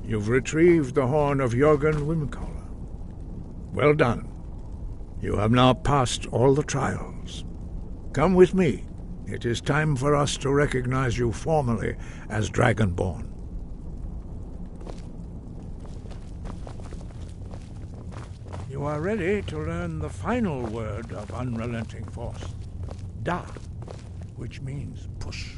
You've retrieved the horn of Jürgen Wimkoller. Well done. You have now passed all the trials. Come with me. It is time for us to recognize you formally as Dragonborn. You are ready to learn the final word of unrelenting force. Da, which means push.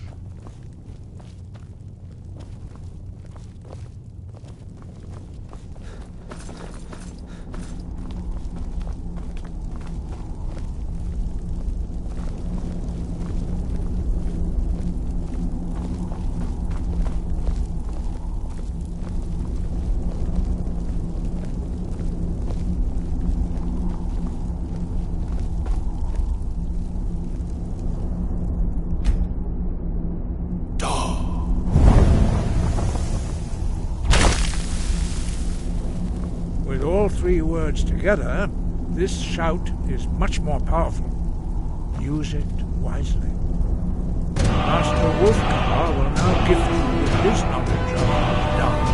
With all three words together, this shout is much more powerful. Use it wisely. Master Wolfgar will now gift you with his knowledge of dark.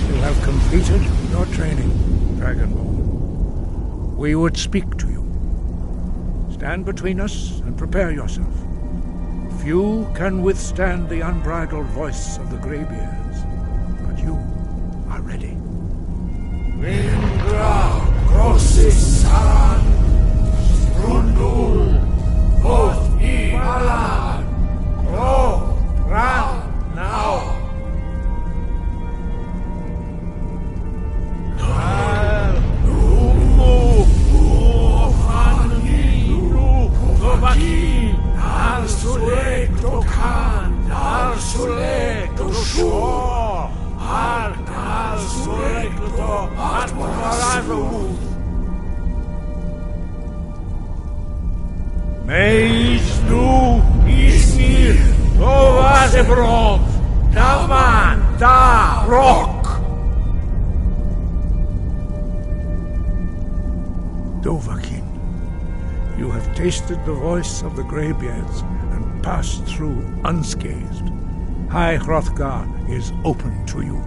You have completed your training, Dragonborn. We would speak to you. Stand between us and prepare yourself. Few can withstand the unbridled voice of the Greybeards, but you are ready. Vingra, Crossis, Saran, Sprundul, Hoth, Ibalan, Gro, Ran, now. Meis nu isnir Rovasebrot Daman da Rock Dovahkiin, you have tasted the voice of the Greybeards and passed through unscathed. High Hrothgar is open to you.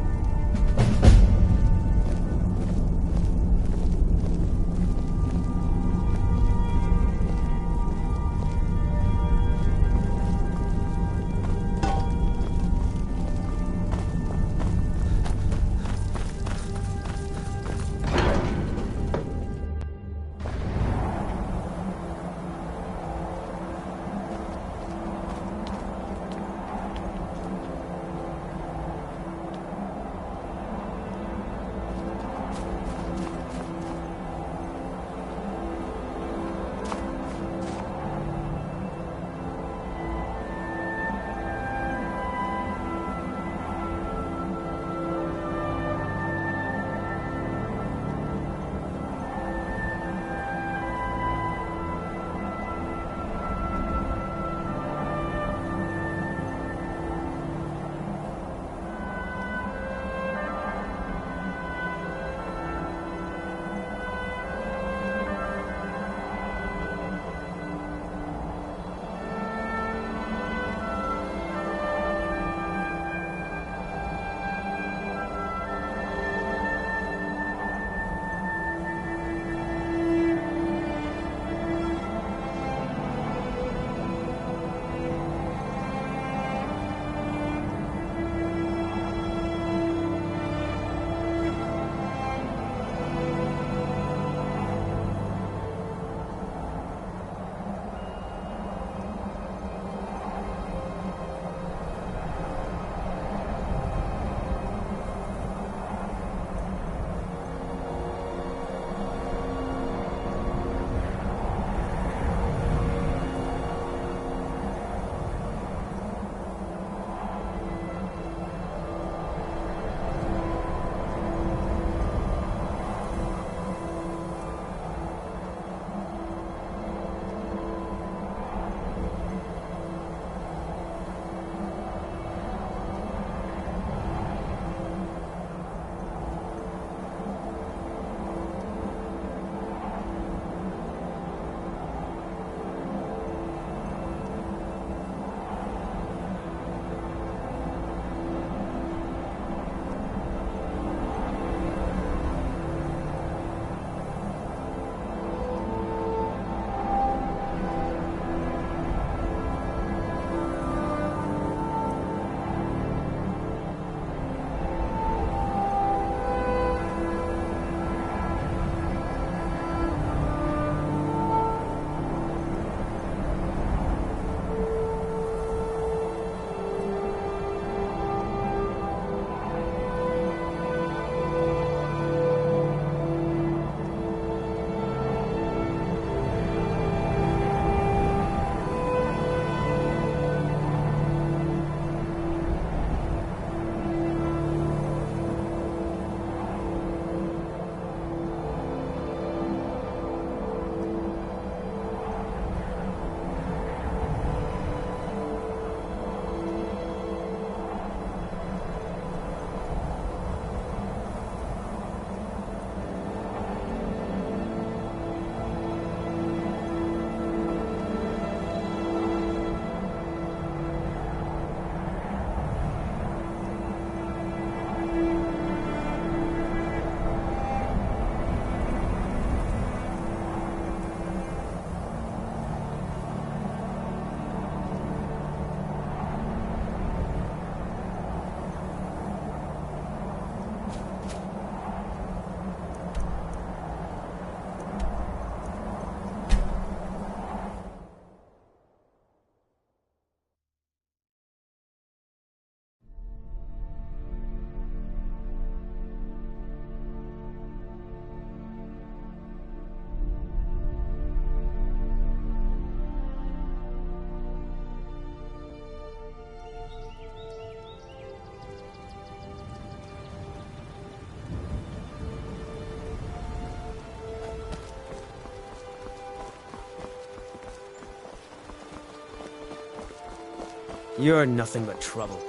You're nothing but trouble.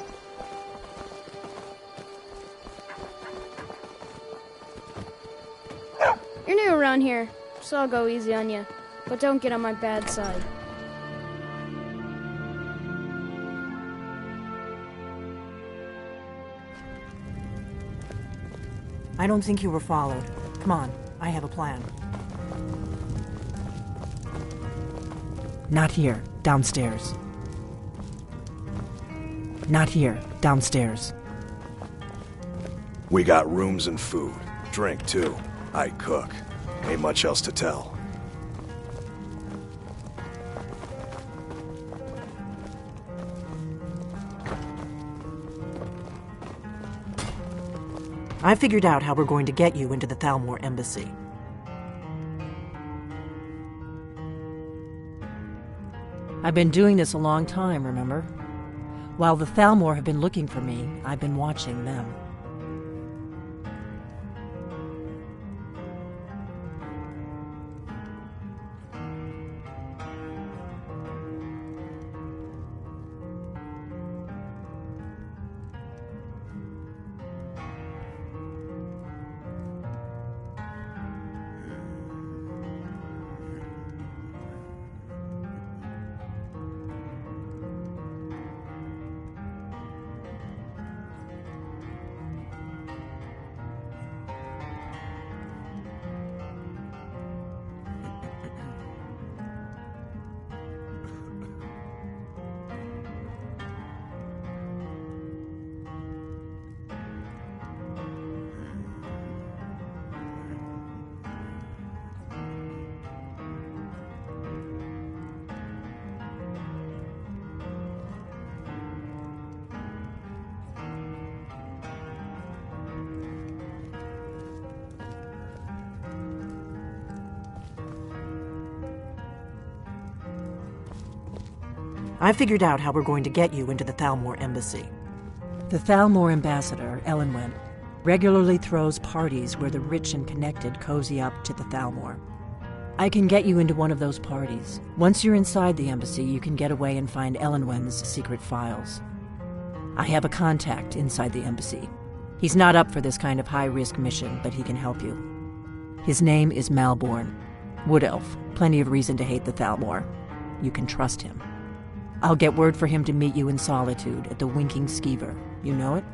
You're new around here, so I'll go easy on you. But don't get on my bad side. I don't think you were followed. Come on, I have a plan. Not here, downstairs. Not here, downstairs. We got rooms and food. Drink, too. I cook. Ain't much else to tell. I figured out how we're going to get you into the Thalmor embassy. I've been doing this a long time, remember? While the Thalmor have been looking for me, I've been watching them. I figured out how we're going to get you into the Thalmor embassy. The Thalmor ambassador, Elenwen, regularly throws parties where the rich and connected cozy up to the Thalmor. I can get you into one of those parties. Once you're inside the embassy, you can get away and find Elenwen's secret files. I have a contact inside the embassy. He's not up for this kind of high-risk mission, but he can help you. His name is Malborn. Wood Elf. Plenty of reason to hate the Thalmor. You can trust him. I'll get word for him to meet you in Solitude at the Winking Skeever. You know it?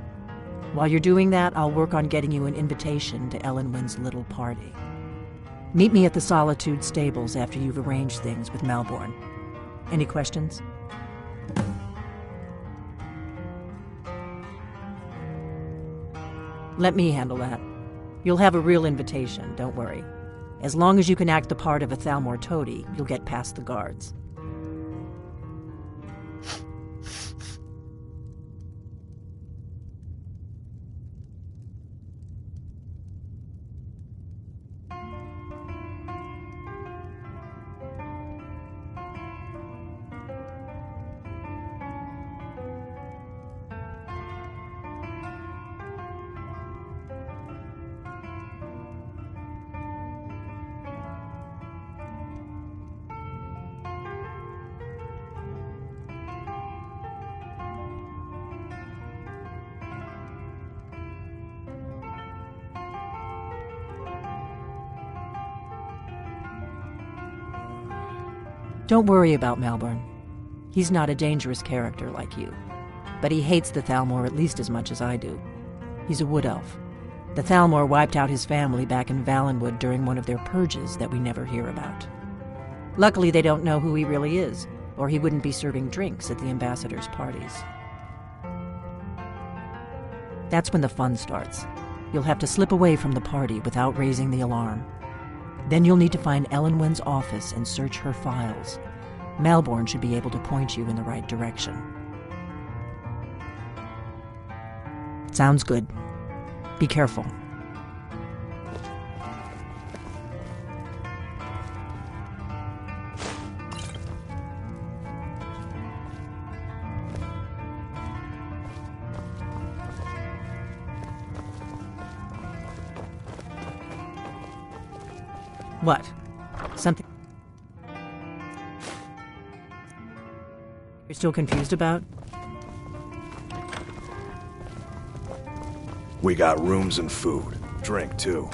While you're doing that, I'll work on getting you an invitation to Elenwen's little party. Meet me at the Solitude stables after you've arranged things with Malborn. Any questions? Let me handle that. You'll have a real invitation, don't worry. As long as you can act the part of a Thalmor toady, you'll get past the guards. Don't worry about Malborn. He's not a dangerous character like you. But he hates the Thalmor at least as much as I do. He's a wood elf. The Thalmor wiped out his family back in Valenwood during one of their purges that we never hear about. Luckily, they don't know who he really is, or he wouldn't be serving drinks at the ambassador's parties. That's when the fun starts. You'll have to slip away from the party without raising the alarm. Then you'll need to find Elenwen's office and search her files. Malborn should be able to point you in the right direction. Sounds good. Be careful. What? Something you're still confused about? We got rooms and food. Drink, too.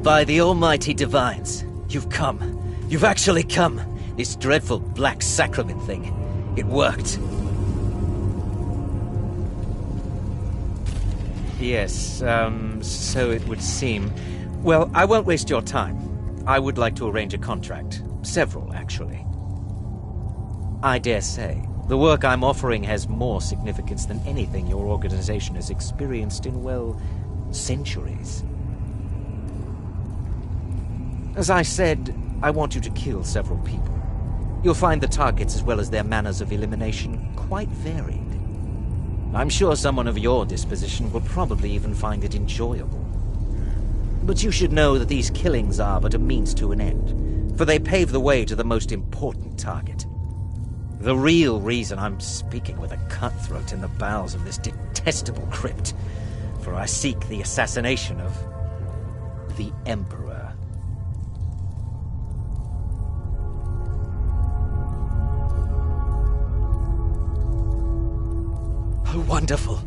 By the almighty divines, you've come. You've actually come. This dreadful black sacrament thing. It worked. Yes, so it would seem. Well, I won't waste your time. I would like to arrange a contract. Several, actually. I dare say, the work I'm offering has more significance than anything your organization has experienced in, well, centuries. As I said, I want you to kill several people. You'll find the targets as well as their manners of elimination quite varied. I'm sure someone of your disposition will probably even find it enjoyable. But you should know that these killings are but a means to an end, for they pave the way to the most important target. The real reason I'm speaking with a cutthroat in the bowels of this detestable crypt, for I seek the assassination of the Emperor. Oh, wonderful.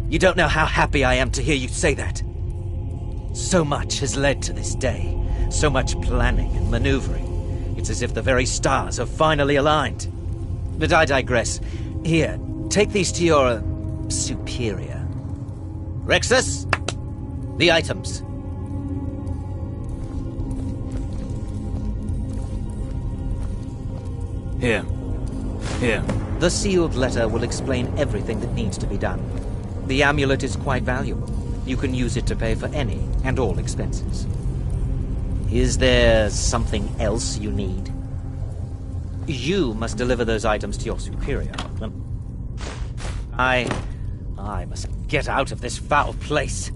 You don't know how happy I am to hear you say that. So much has led to this day. So much planning and maneuvering. It's as if the very stars have finally aligned. But I digress. Here, take these to your superior. Rexus, the items. Here. Here. The sealed letter will explain everything that needs to be done. The amulet is quite valuable. You can use it to pay for any and all expenses. Is there something else you need? You must deliver those items to your superior. I must get out of this foul place.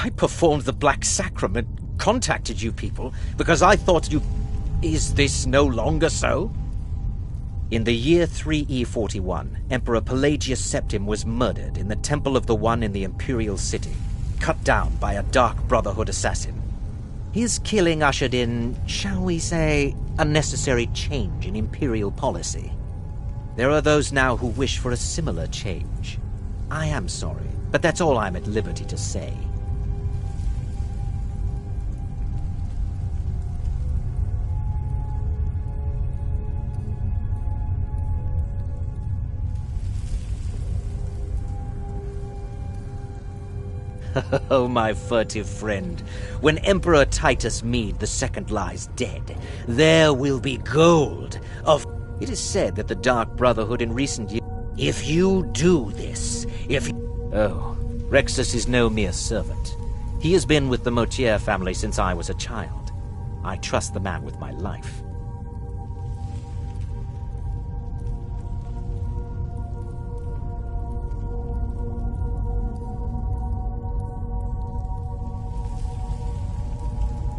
I performed the Black Sacrament, contacted you people, because I thought you... Is this no longer so? In the year 3E41, Emperor Pelagius Septim was murdered in the Temple of the One in the Imperial City, cut down by a Dark Brotherhood assassin. His killing ushered in, shall we say, a necessary change in Imperial policy. There are those now who wish for a similar change. I am sorry, but that's all I'm at liberty to say. Oh, my furtive friend, when Emperor Titus Mede II lies dead, there will be gold of... It is said that the Dark Brotherhood in recent years... If you do this, Oh, Rexus is no mere servant. He has been with the Motier family since I was a child. I trust the man with my life.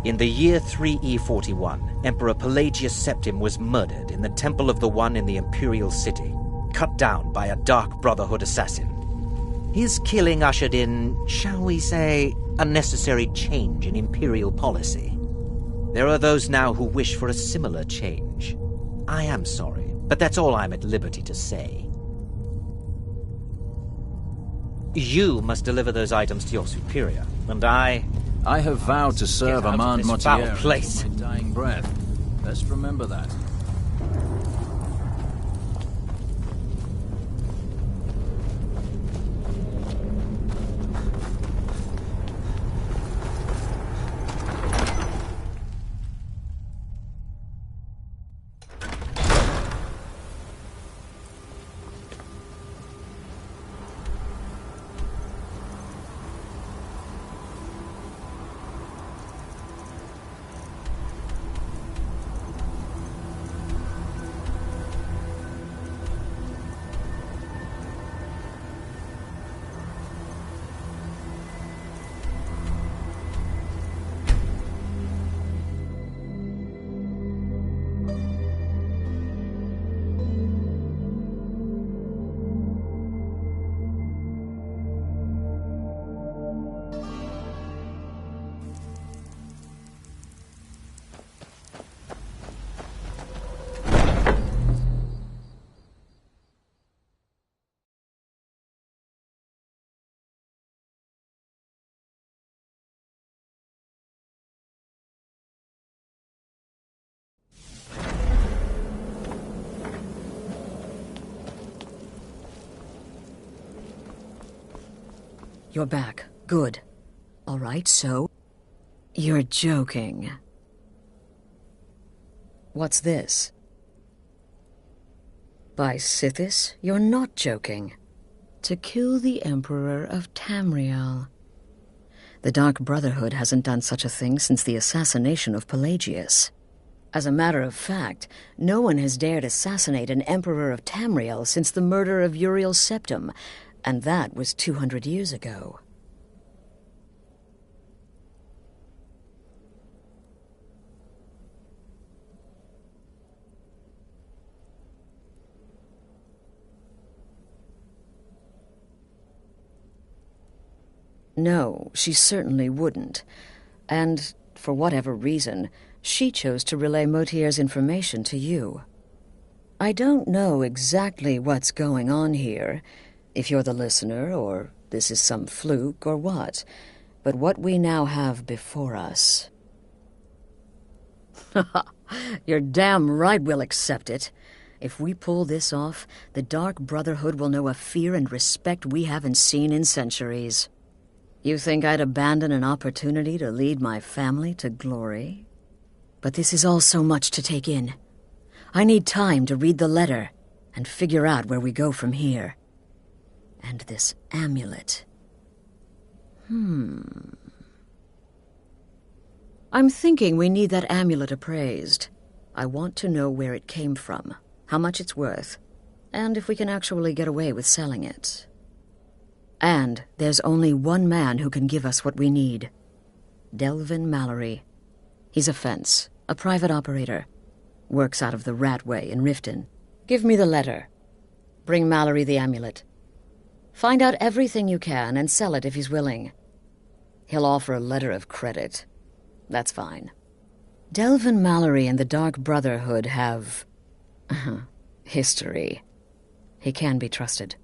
In the year 3E41, Emperor Pelagius Septim was murdered in the Temple of the One in the Imperial City, cut down by a Dark Brotherhood assassin. His killing ushered in, shall we say, a necessary change in Imperial policy. There are those now who wish for a similar change. I am sorry, but that's all I'm at liberty to say. You must deliver those items to your superior, and I have vowed to serve Armand Mortier place. until my dying breath. Let's remember that. You're back. Good. All right, so... You're joking. What's this? By Sithis, you're not joking. To kill the Emperor of Tamriel. The Dark Brotherhood hasn't done such a thing since the assassination of Pelagius. As a matter of fact, no one has dared assassinate an Emperor of Tamriel since the murder of Uriel Septim, and that was 200 years ago. No, she certainly wouldn't. And, for whatever reason, she chose to relay Motier's information to you. I don't know exactly what's going on here, if you're the listener, or this is some fluke, or what. But what we now have before us... You're damn right we'll accept it. If we pull this off, the Dark Brotherhood will know a fear and respect we haven't seen in centuries. You think I'd abandon an opportunity to lead my family to glory? But this is all so much to take in. I need time to read the letter and figure out where we go from here. And this amulet. I'm thinking we need that amulet appraised. I want to know where it came from, how much it's worth, and if we can actually get away with selling it. And there's only one man who can give us what we need. Delvin Mallory. He's a fence, a private operator. Works out of the Ratway in Riften. Give me the letter. Bring Mallory the amulet. Find out everything you can and sell it if he's willing. He'll offer a letter of credit. That's fine. Delvin Mallory and the Dark Brotherhood have... history. He can be trusted.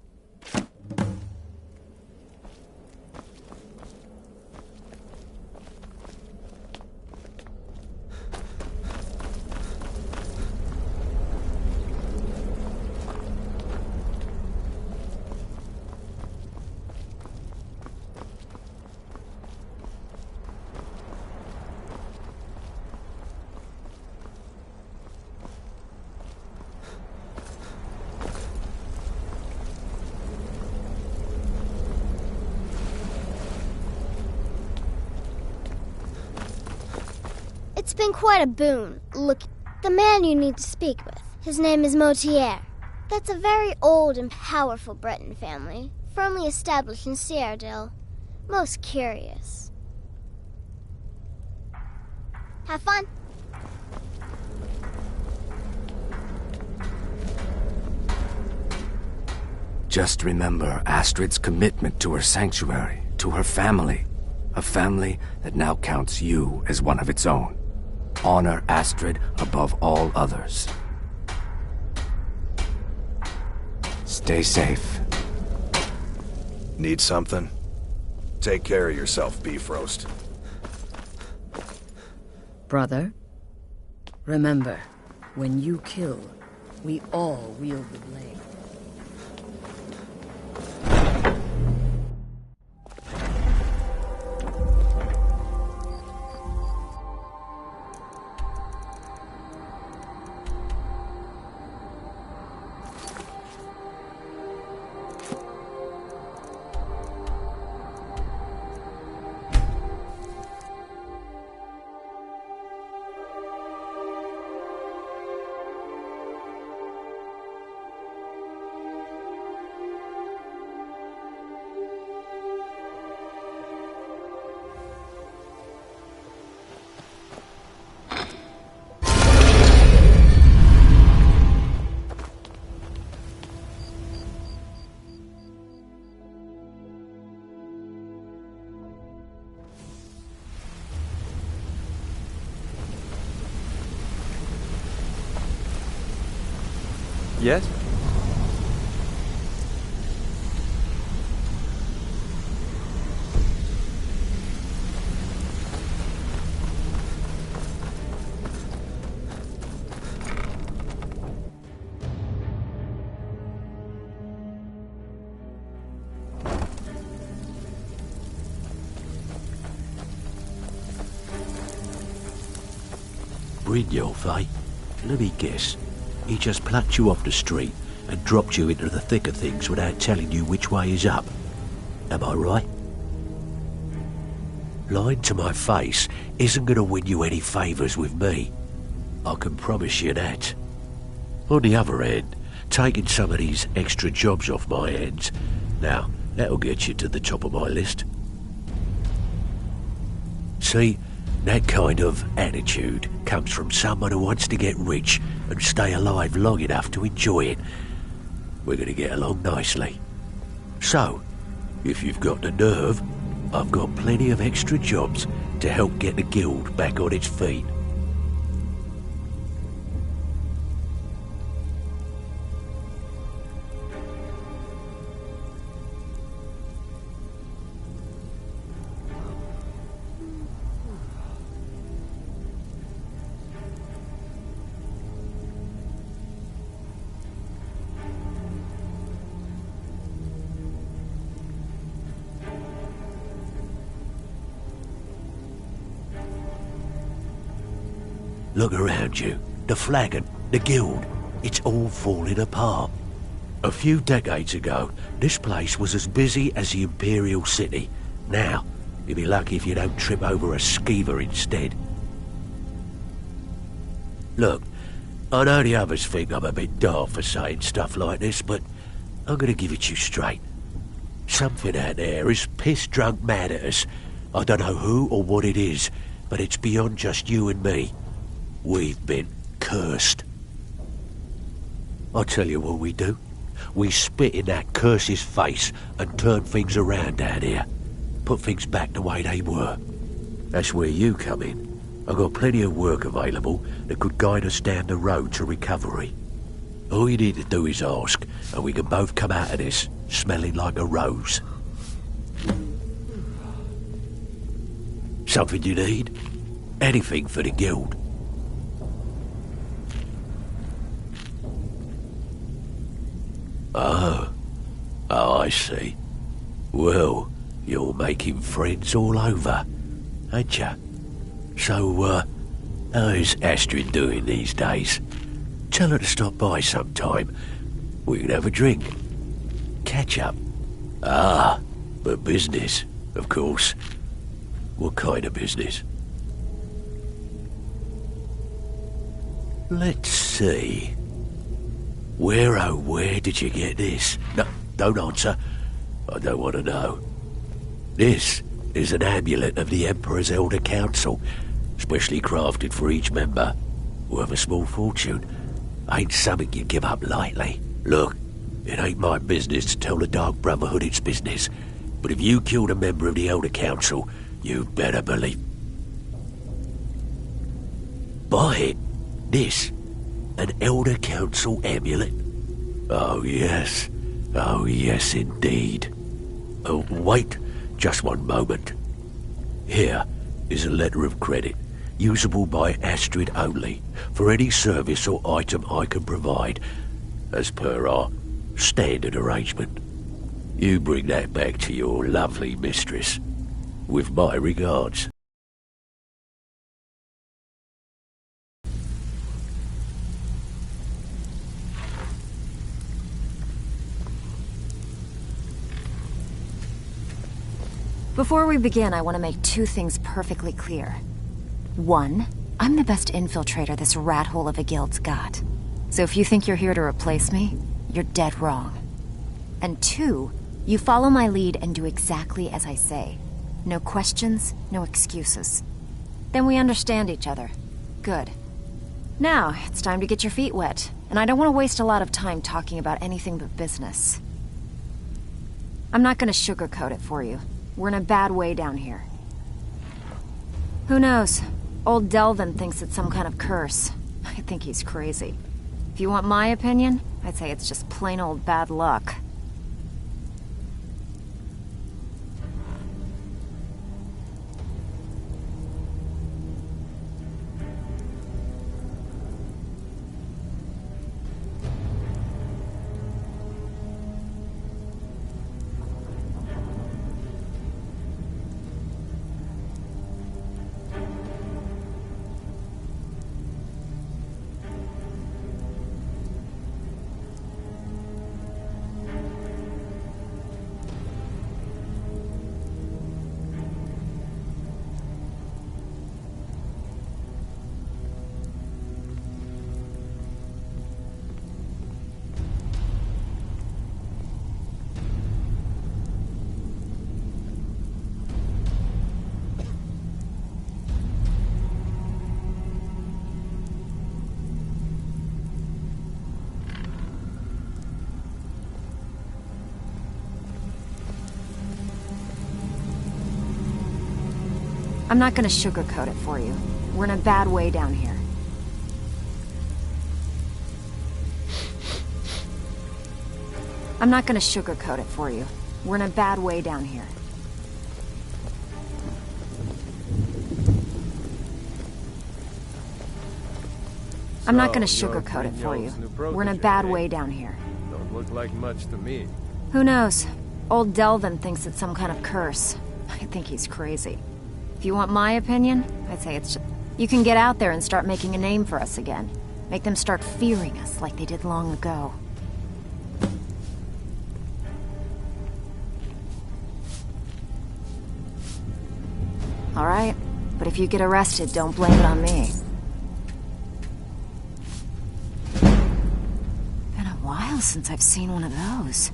It's been quite a boon. Look, the man you need to speak with. His name is Motier. That's a very old and powerful Breton family, firmly established in Cyrodiil. Most curious. Have fun. Just remember Astrid's commitment to her sanctuary, to her family. A family that now counts you as one of its own. Honor Astrid above all others. Stay safe. Need something? Take care of yourself, Beef Roast. Brother, remember, when you kill, we all wield the blade. Yes? Brynjolf, eh? Let me guess. He just plucked you off the street and dropped you into the thick of things without telling you which way is up. Am I right? Lying to my face isn't going to win you any favours with me. I can promise you that. On the other hand, taking some of these extra jobs off my hands, now, that'll get you to the top of my list. See, that kind of attitude comes from someone who wants to get rich and stay alive long enough to enjoy it. We're going to get along nicely. So, if you've got the nerve, I've got plenty of extra jobs to help get the guild back on its feet. Look around you. The flagon, the guild, it's all falling apart. A few decades ago, this place was as busy as the Imperial City. Now, you'll be lucky if you don't trip over a skeever instead. Look, I know the others think I'm a bit daft for saying stuff like this, but I'm gonna give it you straight. Something out there is piss-drunk mad at us. I don't know who or what it is, but it's beyond just you and me. We've been cursed. I'll tell you what we do. We spit in that curse's face and turn things around down here. Put things back the way they were. That's where you come in. I've got plenty of work available that could guide us down the road to recovery. All you need to do is ask, and we can both come out of this smelling like a rose. Something you need? Anything for the guild. Oh, I see. Well, you're making friends all over, ain't ya? So, how's Astrid doing these days? Tell her to stop by sometime. We can have a drink. Catch up. Ah, but business, of course. What kind of business? Let's see. Where, oh, where did you get this? No, don't answer. I don't want to know. This is an amulet of the Emperor's Elder Council. specially crafted for each member, worth a small fortune. Ain't something you give up lightly. Look, it ain't my business to tell the Dark Brotherhood its business, but if you killed a member of the Elder Council, you better believe... Buy it. This, an Elder Council amulet. Oh yes indeed. Oh, wait, just one moment. Here is a letter of credit, usable by Astrid only, for any service or item I can provide, as per our standard arrangement. You bring that back to your lovely mistress, with my regards. Before we begin, I want to make two things perfectly clear. One, I'm the best infiltrator this rat hole of a guild's got. So if you think you're here to replace me, you're dead wrong. And two, you follow my lead and do exactly as I say. No questions, no excuses. Then we understand each other. Good. Now, it's time to get your feet wet, and I don't want to waste a lot of time talking about anything but business. I'm not going to sugarcoat it for you. We're in a bad way down here. Who knows? Old Delvin thinks it's some kind of curse. I think he's crazy. If you want my opinion, I'd say it's just plain old bad luck. I'm not gonna sugarcoat it for you. We're in a bad way down here. I'm not gonna sugarcoat it for you. We're in a bad way down here. I'm not gonna sugarcoat it for you. We're in a bad way down here. Don't look like much to me. Who knows? Old Delvin thinks it's some kind of curse. I think he's crazy. If you want my opinion, I'd say it's just... You can get out there and start making a name for us again. Make them start fearing us like they did long ago. Alright, but if you get arrested, don't blame it on me. Been a while since I've seen one of those.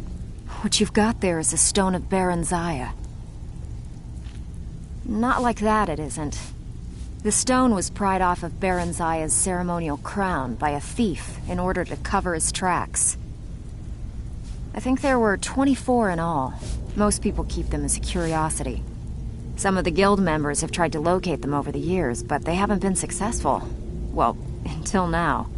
What you've got there is a stone of Baron Zaya. Not like that, it isn't. The stone was pried off of Baron Zaya's ceremonial crown by a thief in order to cover his tracks. I think there were 24 in all. Most people keep them as a curiosity. Some of the guild members have tried to locate them over the years, but they haven't been successful. Well, until now.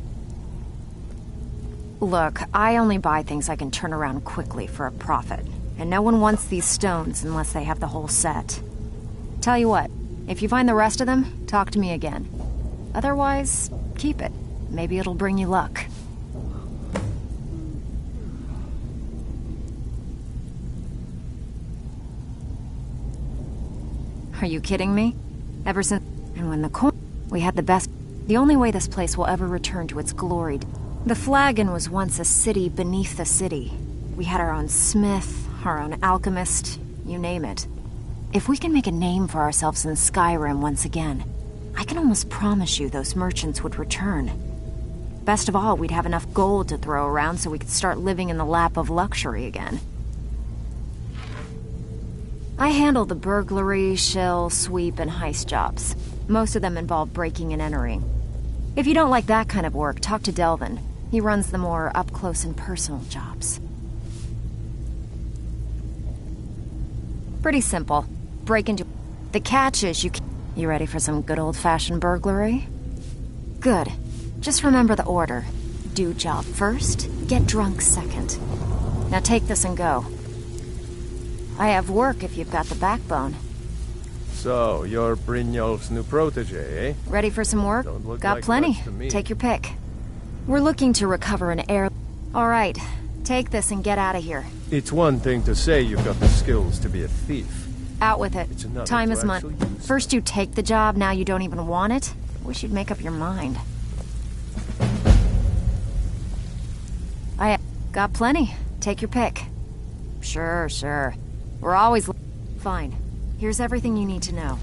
Look, I only buy things I can turn around quickly for a profit, and no one wants these stones unless they have the whole set. Tell you what, if you find the rest of them, talk to me again. Otherwise, keep it. Maybe it'll bring you luck. Are you kidding me? Ever since... And when the coin... We had the best... The only way this place will ever return to its glory... The Flagon was once a city beneath the city. We had our own smith, our own alchemist, you name it. If we can make a name for ourselves in Skyrim once again, I can almost promise you those merchants would return. Best of all, we'd have enough gold to throw around so we could start living in the lap of luxury again. I handle the burglary, shill, sweep, and heist jobs. Most of them involve breaking and entering. If you don't like that kind of work, talk to Delvin. He runs the more up-close and personal jobs. Pretty simple. Break into... The catch is You ready for some good old-fashioned burglary? Good. Just remember the order. Do job first, get drunk second. Now take this and go. I have work if you've got the backbone. So, you're Brynjolf's new protege, eh? Ready for some work? Got plenty. Take your pick. We're looking to recover an air... Alright, take this and get out of here. It's one thing to say you've got the skills to be a thief. Out with it. Time is money. First you take the job, now you don't even want it? Wish you'd make up your mind. I got plenty. Take your pick. Sure. We're always... Fine. Here's everything you need to know.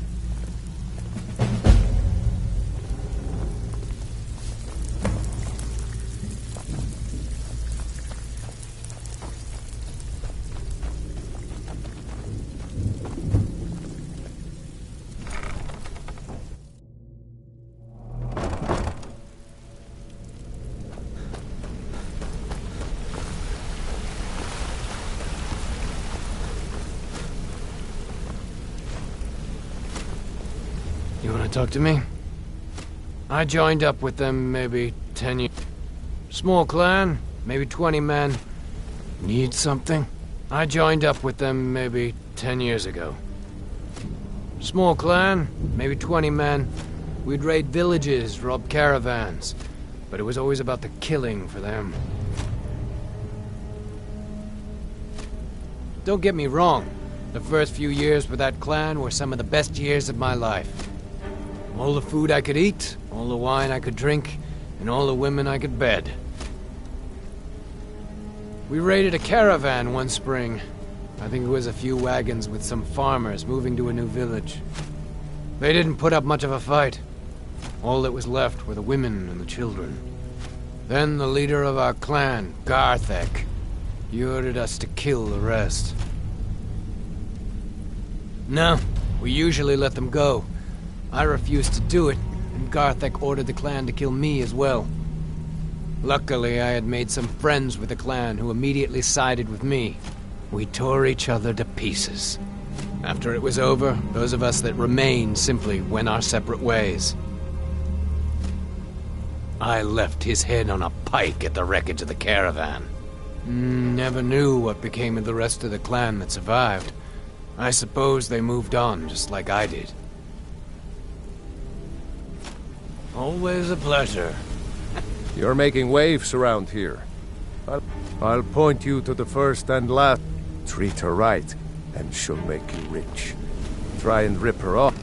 You wanna talk to me? I joined up with them maybe 10 years. Small clan, maybe 20 men. Need something? I joined up with them maybe 10 years ago. Small clan, maybe 20 men. We'd raid villages, rob caravans. But it was always about the killing for them. Don't get me wrong. The first few years with that clan were some of the best years of my life. All the food I could eat, all the wine I could drink, and all the women I could bed. We raided a caravan one spring. I think it was a few wagons with some farmers moving to a new village. They didn't put up much of a fight. All that was left were the women and the children. Then the leader of our clan, Garthek, he ordered us to kill the rest. No, we usually let them go. I refused to do it, and Garthek ordered the clan to kill me as well. Luckily, I had made some friends with the clan who immediately sided with me. We tore each other to pieces. After it was over, those of us that remained simply went our separate ways. I left his head on a pike at the wreckage of the caravan. Never knew what became of the rest of the clan that survived. I suppose they moved on just like I did. Always a pleasure. You're making waves around here. I'll point you to the first and last. Treat her right, and she'll make you rich. Try and rip her off.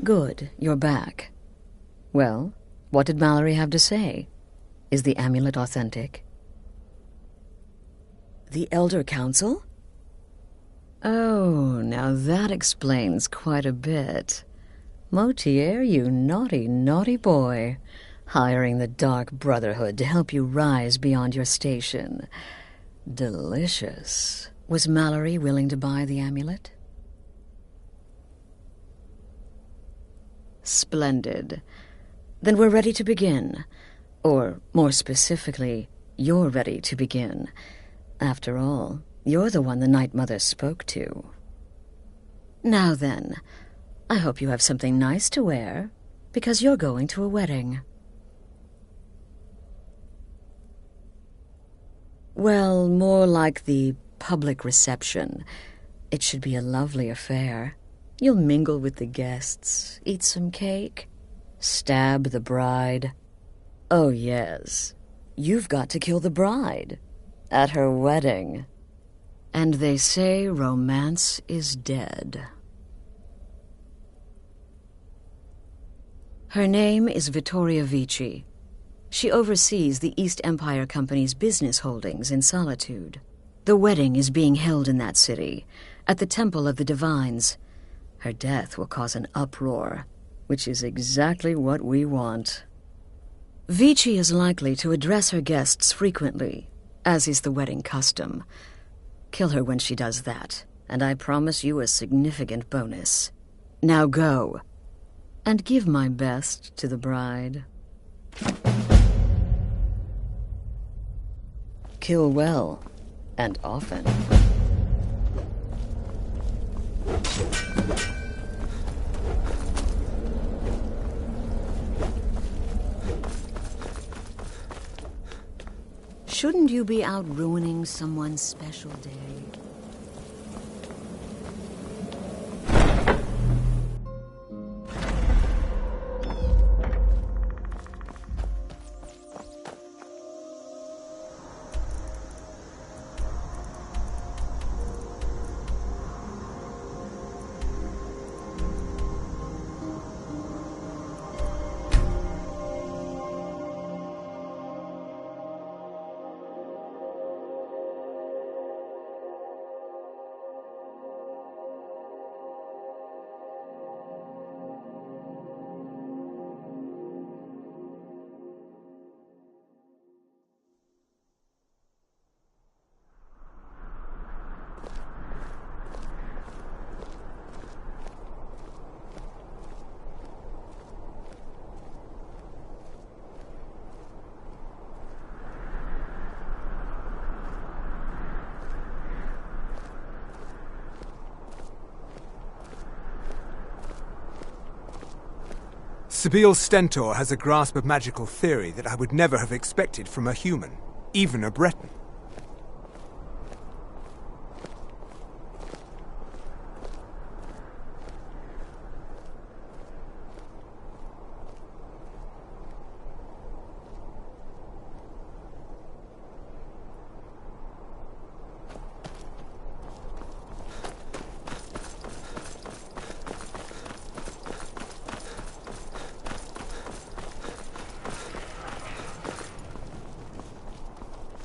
Good, you're back. Well, what did Mallory have to say? Is the amulet authentic? The Elder Council? Oh, now that explains quite a bit. Motier, you naughty, naughty boy. Hiring the Dark Brotherhood to help you rise beyond your station. Delicious. Was Mallory willing to buy the amulet? Splendid. Then we're ready to begin. Or, more specifically, you're ready to begin. After all, you're the one the Night Mother spoke to. Now then, I hope you have something nice to wear, because you're going to a wedding. Well, more like the public reception. It should be a lovely affair. You'll mingle with the guests, eat some cake, stab the bride. Oh, yes, you've got to kill the bride at her wedding. And they say romance is dead. Her name is Vittoria Vici. She oversees the East Empire Company's business holdings in Solitude. The wedding is being held in that city, at the Temple of the Divines. Her death will cause an uproar, which is exactly what we want. Vici is likely to address her guests frequently, as is the wedding custom. Kill her when she does that, and I promise you a significant bonus. Now go, and give my best to the bride. Kill well, and often. Shouldn't you be out ruining someone's special day? Sibyl Stentor has a grasp of magical theory that I would never have expected from a human, even a Breton.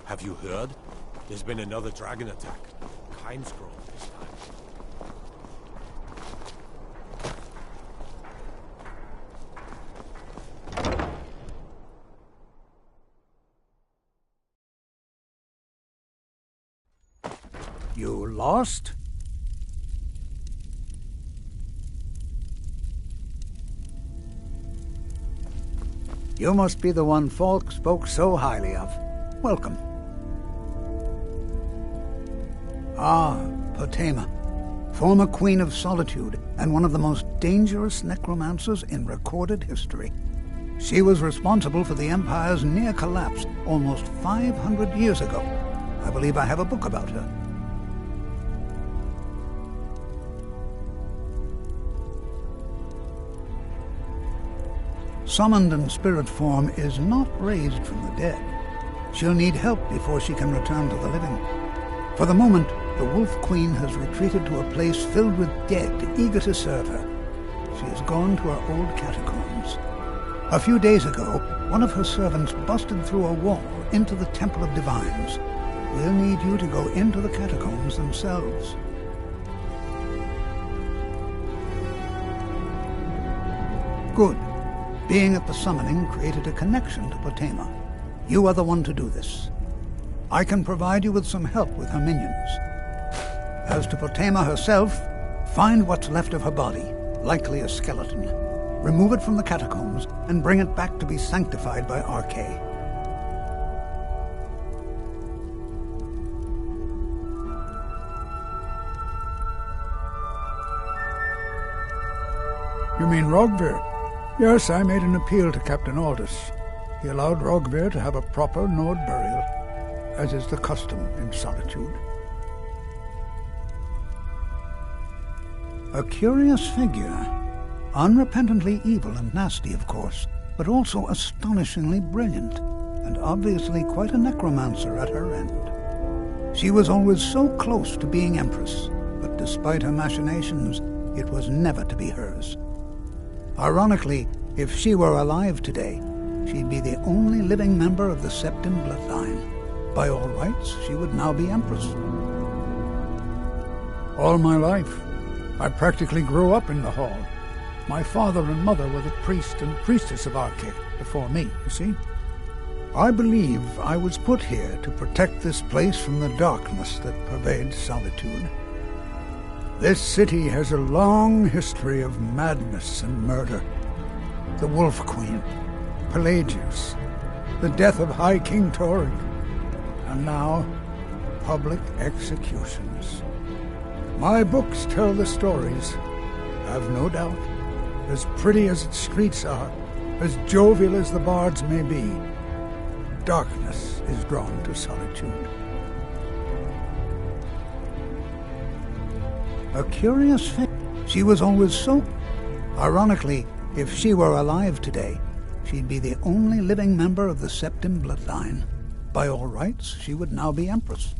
Have you heard? There's been another dragon attack. Kind scroll this time. You lost? You must be the one Falk spoke so highly of. Welcome. Ah, Potema, former Queen of Solitude and one of the most dangerous necromancers in recorded history. She was responsible for the Empire's near collapse almost 500 years ago. I believe I have a book about her. Summoned in spirit form is not raised from the dead. She'll need help before she can return to the living. For the moment, the Wolf Queen has retreated to a place filled with dead, eager to serve her. she has gone to her old catacombs. A few days ago, one of her servants busted through a wall into the Temple of Divines. We'll need you to go into the catacombs themselves. Good. Being at the summoning created a connection to Potema. You are the one to do this. I can provide you with some help with her minions. As to Potema herself, find what's left of her body, likely a skeleton. Remove it from the catacombs and bring it back to be sanctified by Arche. You mean Rogvir? Yes, I made an appeal to Captain Aldous. He allowed Rogvir to have a proper Nord burial, as is the custom in Solitude. A curious figure. Unrepentantly evil and nasty, of course, but also astonishingly brilliant, and obviously quite a necromancer at her end. She was always so close to being Empress, but despite her machinations, it was never to be hers. Ironically, if she were alive today, she'd be the only living member of the Septim bloodline. By all rights, she would now be Empress. All my life, I practically grew up in the Hall. My father and mother were the priest and priestess of Arche before me, you see. I believe I was put here to protect this place from the darkness that pervades Solitude. This city has a long history of madness and murder. The Wolf Queen, Pelagius, the death of High King Tori, and now public executions. My books tell the stories, have no doubt. As pretty as its streets are, as jovial as the bards may be, darkness is drawn to Solitude. A curious thing. She was always so... Ironically, if she were alive today, she'd be the only living member of the Septim bloodline. By all rights, she would now be Empress.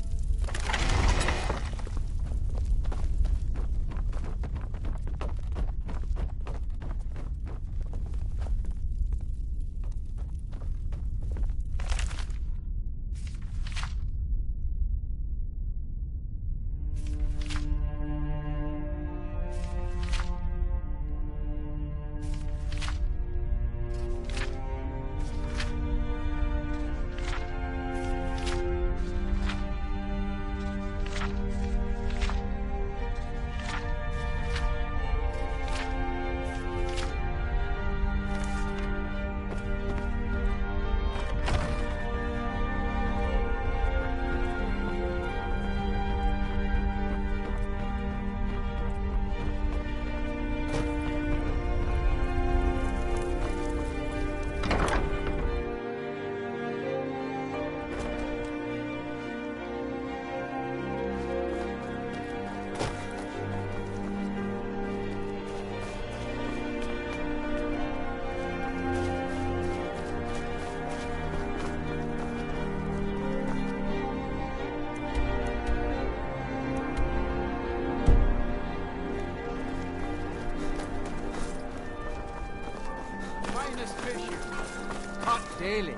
Daily.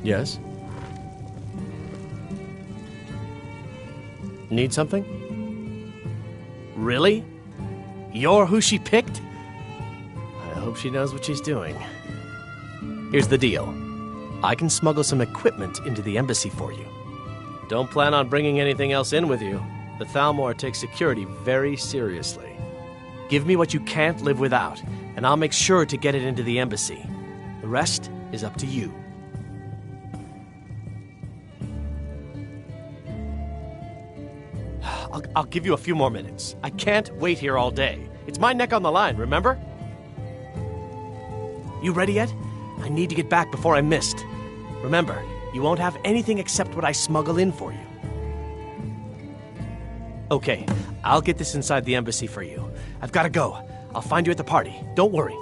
Yes? Need something? Really? You're who she picked? I hope she knows what she's doing. Here's the deal. I can smuggle some equipment into the embassy for you. Don't plan on bringing anything else in with you. The Thalmor takes security very seriously. Give me what you can't live without, and I'll make sure to get it into the embassy. The rest is up to you. I'll give you a few more minutes. I can't wait here all day. It's my neck on the line, remember? You ready yet? I need to get back before I'm missed. Remember, you won't have anything except what I smuggle in for you. Okay, I'll get this inside the embassy for you. I've got to go. I'll find you at the party. Don't worry.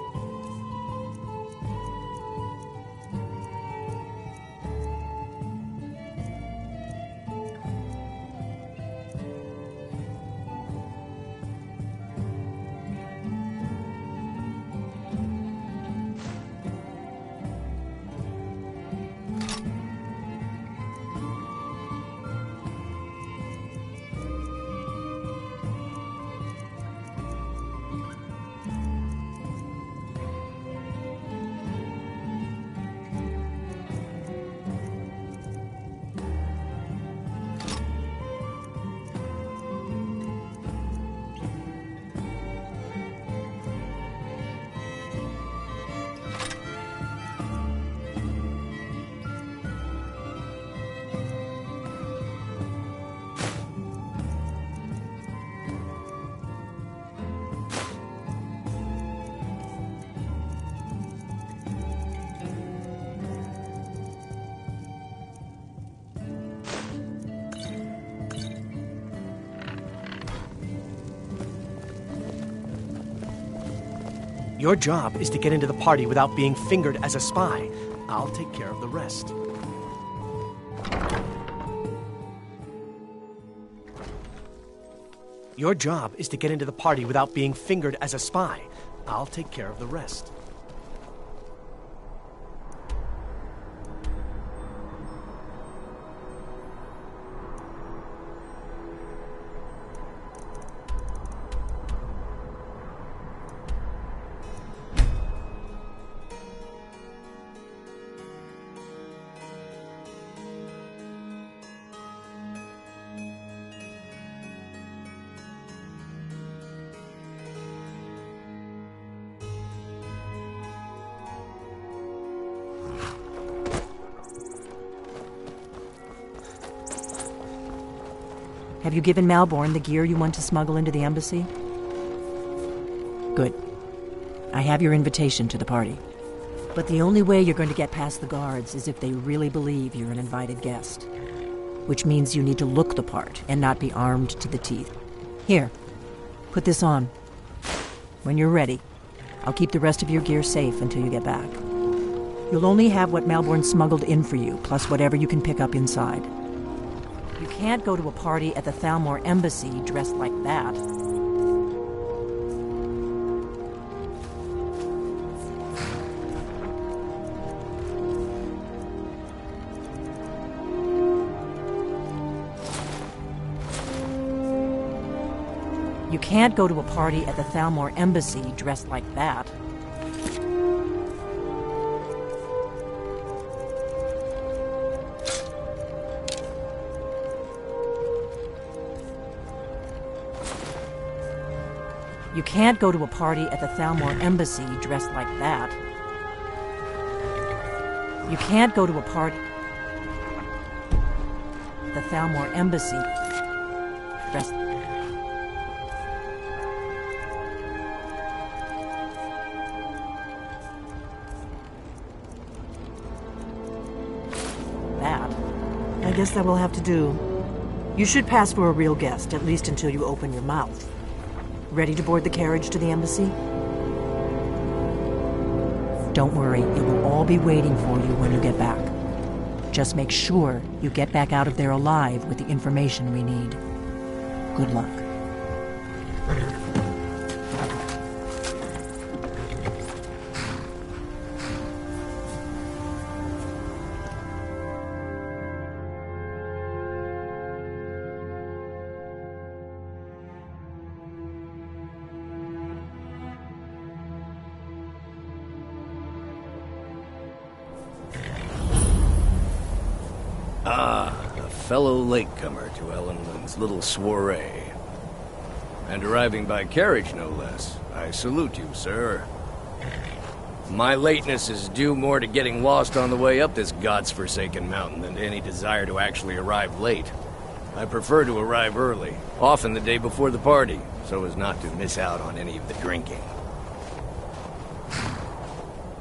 Your job is to get into the party without being fingered as a spy. I'll take care of the rest. Your job is to get into the party without being fingered as a spy. I'll take care of the rest. Have you given Malborn the gear you want to smuggle into the embassy? Good. I have your invitation to the party. But the only way you're going to get past the guards is if they really believe you're an invited guest. Which means you need to look the part and not be armed to the teeth. Here, put this on. When you're ready, I'll keep the rest of your gear safe until you get back. You'll only have what Malborn smuggled in for you, plus whatever you can pick up inside. You can't go to a party at the Thalmor Embassy dressed like that. You can't go to a party at the Thalmor Embassy dressed like that. You can't go to a party at the Thalmor Embassy dressed like that. You can't go to a party at the Thalmor Embassy dressed... that. I guess that will have to do. You should pass for a real guest, at least until you open your mouth. Ready to board the carriage to the embassy? Don't worry, it will all be waiting for you when you get back. Just make sure you get back out of there alive with the information we need. Good luck. Ah, a fellow latecomer to Ellenland's little soiree. And arriving by carriage, no less. I salute you, sir. My lateness is due more to getting lost on the way up this god's-forsaken mountain than to any desire to actually arrive late. I prefer to arrive early, often the day before the party, so as not to miss out on any of the drinking.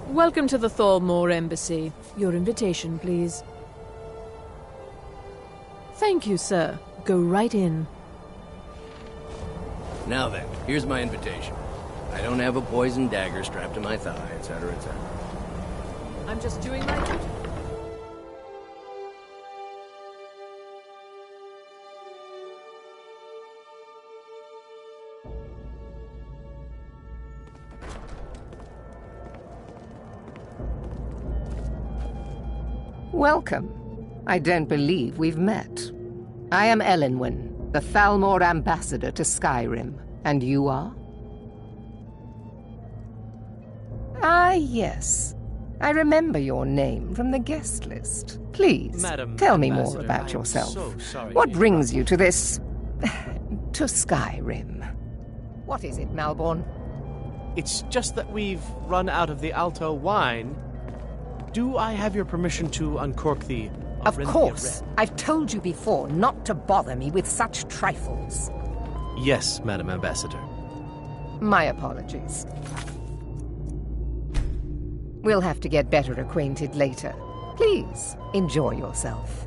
Welcome to the Thalmor Embassy. Your invitation, please. Thank you, sir. Go right in. Now then, here's my invitation. I don't have a poisoned dagger strapped to my thigh, etc., etc. I'm just doing my duty. Welcome. I don't believe we've met. I am Elenwen, the Thalmor ambassador to Skyrim. And you are? Ah, yes. I remember your name from the guest list. Please, Madam tell me Ambassador, more about I'm yourself. so sorry What to brings you to this... to Skyrim? What is it, Malborn? It's just that we've run out of the Alto wine. Do I have your permission to uncork the... Of Orinthia course. Red? I've told you before not to bother me with such trifles. Yes, Madam Ambassador. My apologies. We'll have to get better acquainted later. Please, enjoy yourself.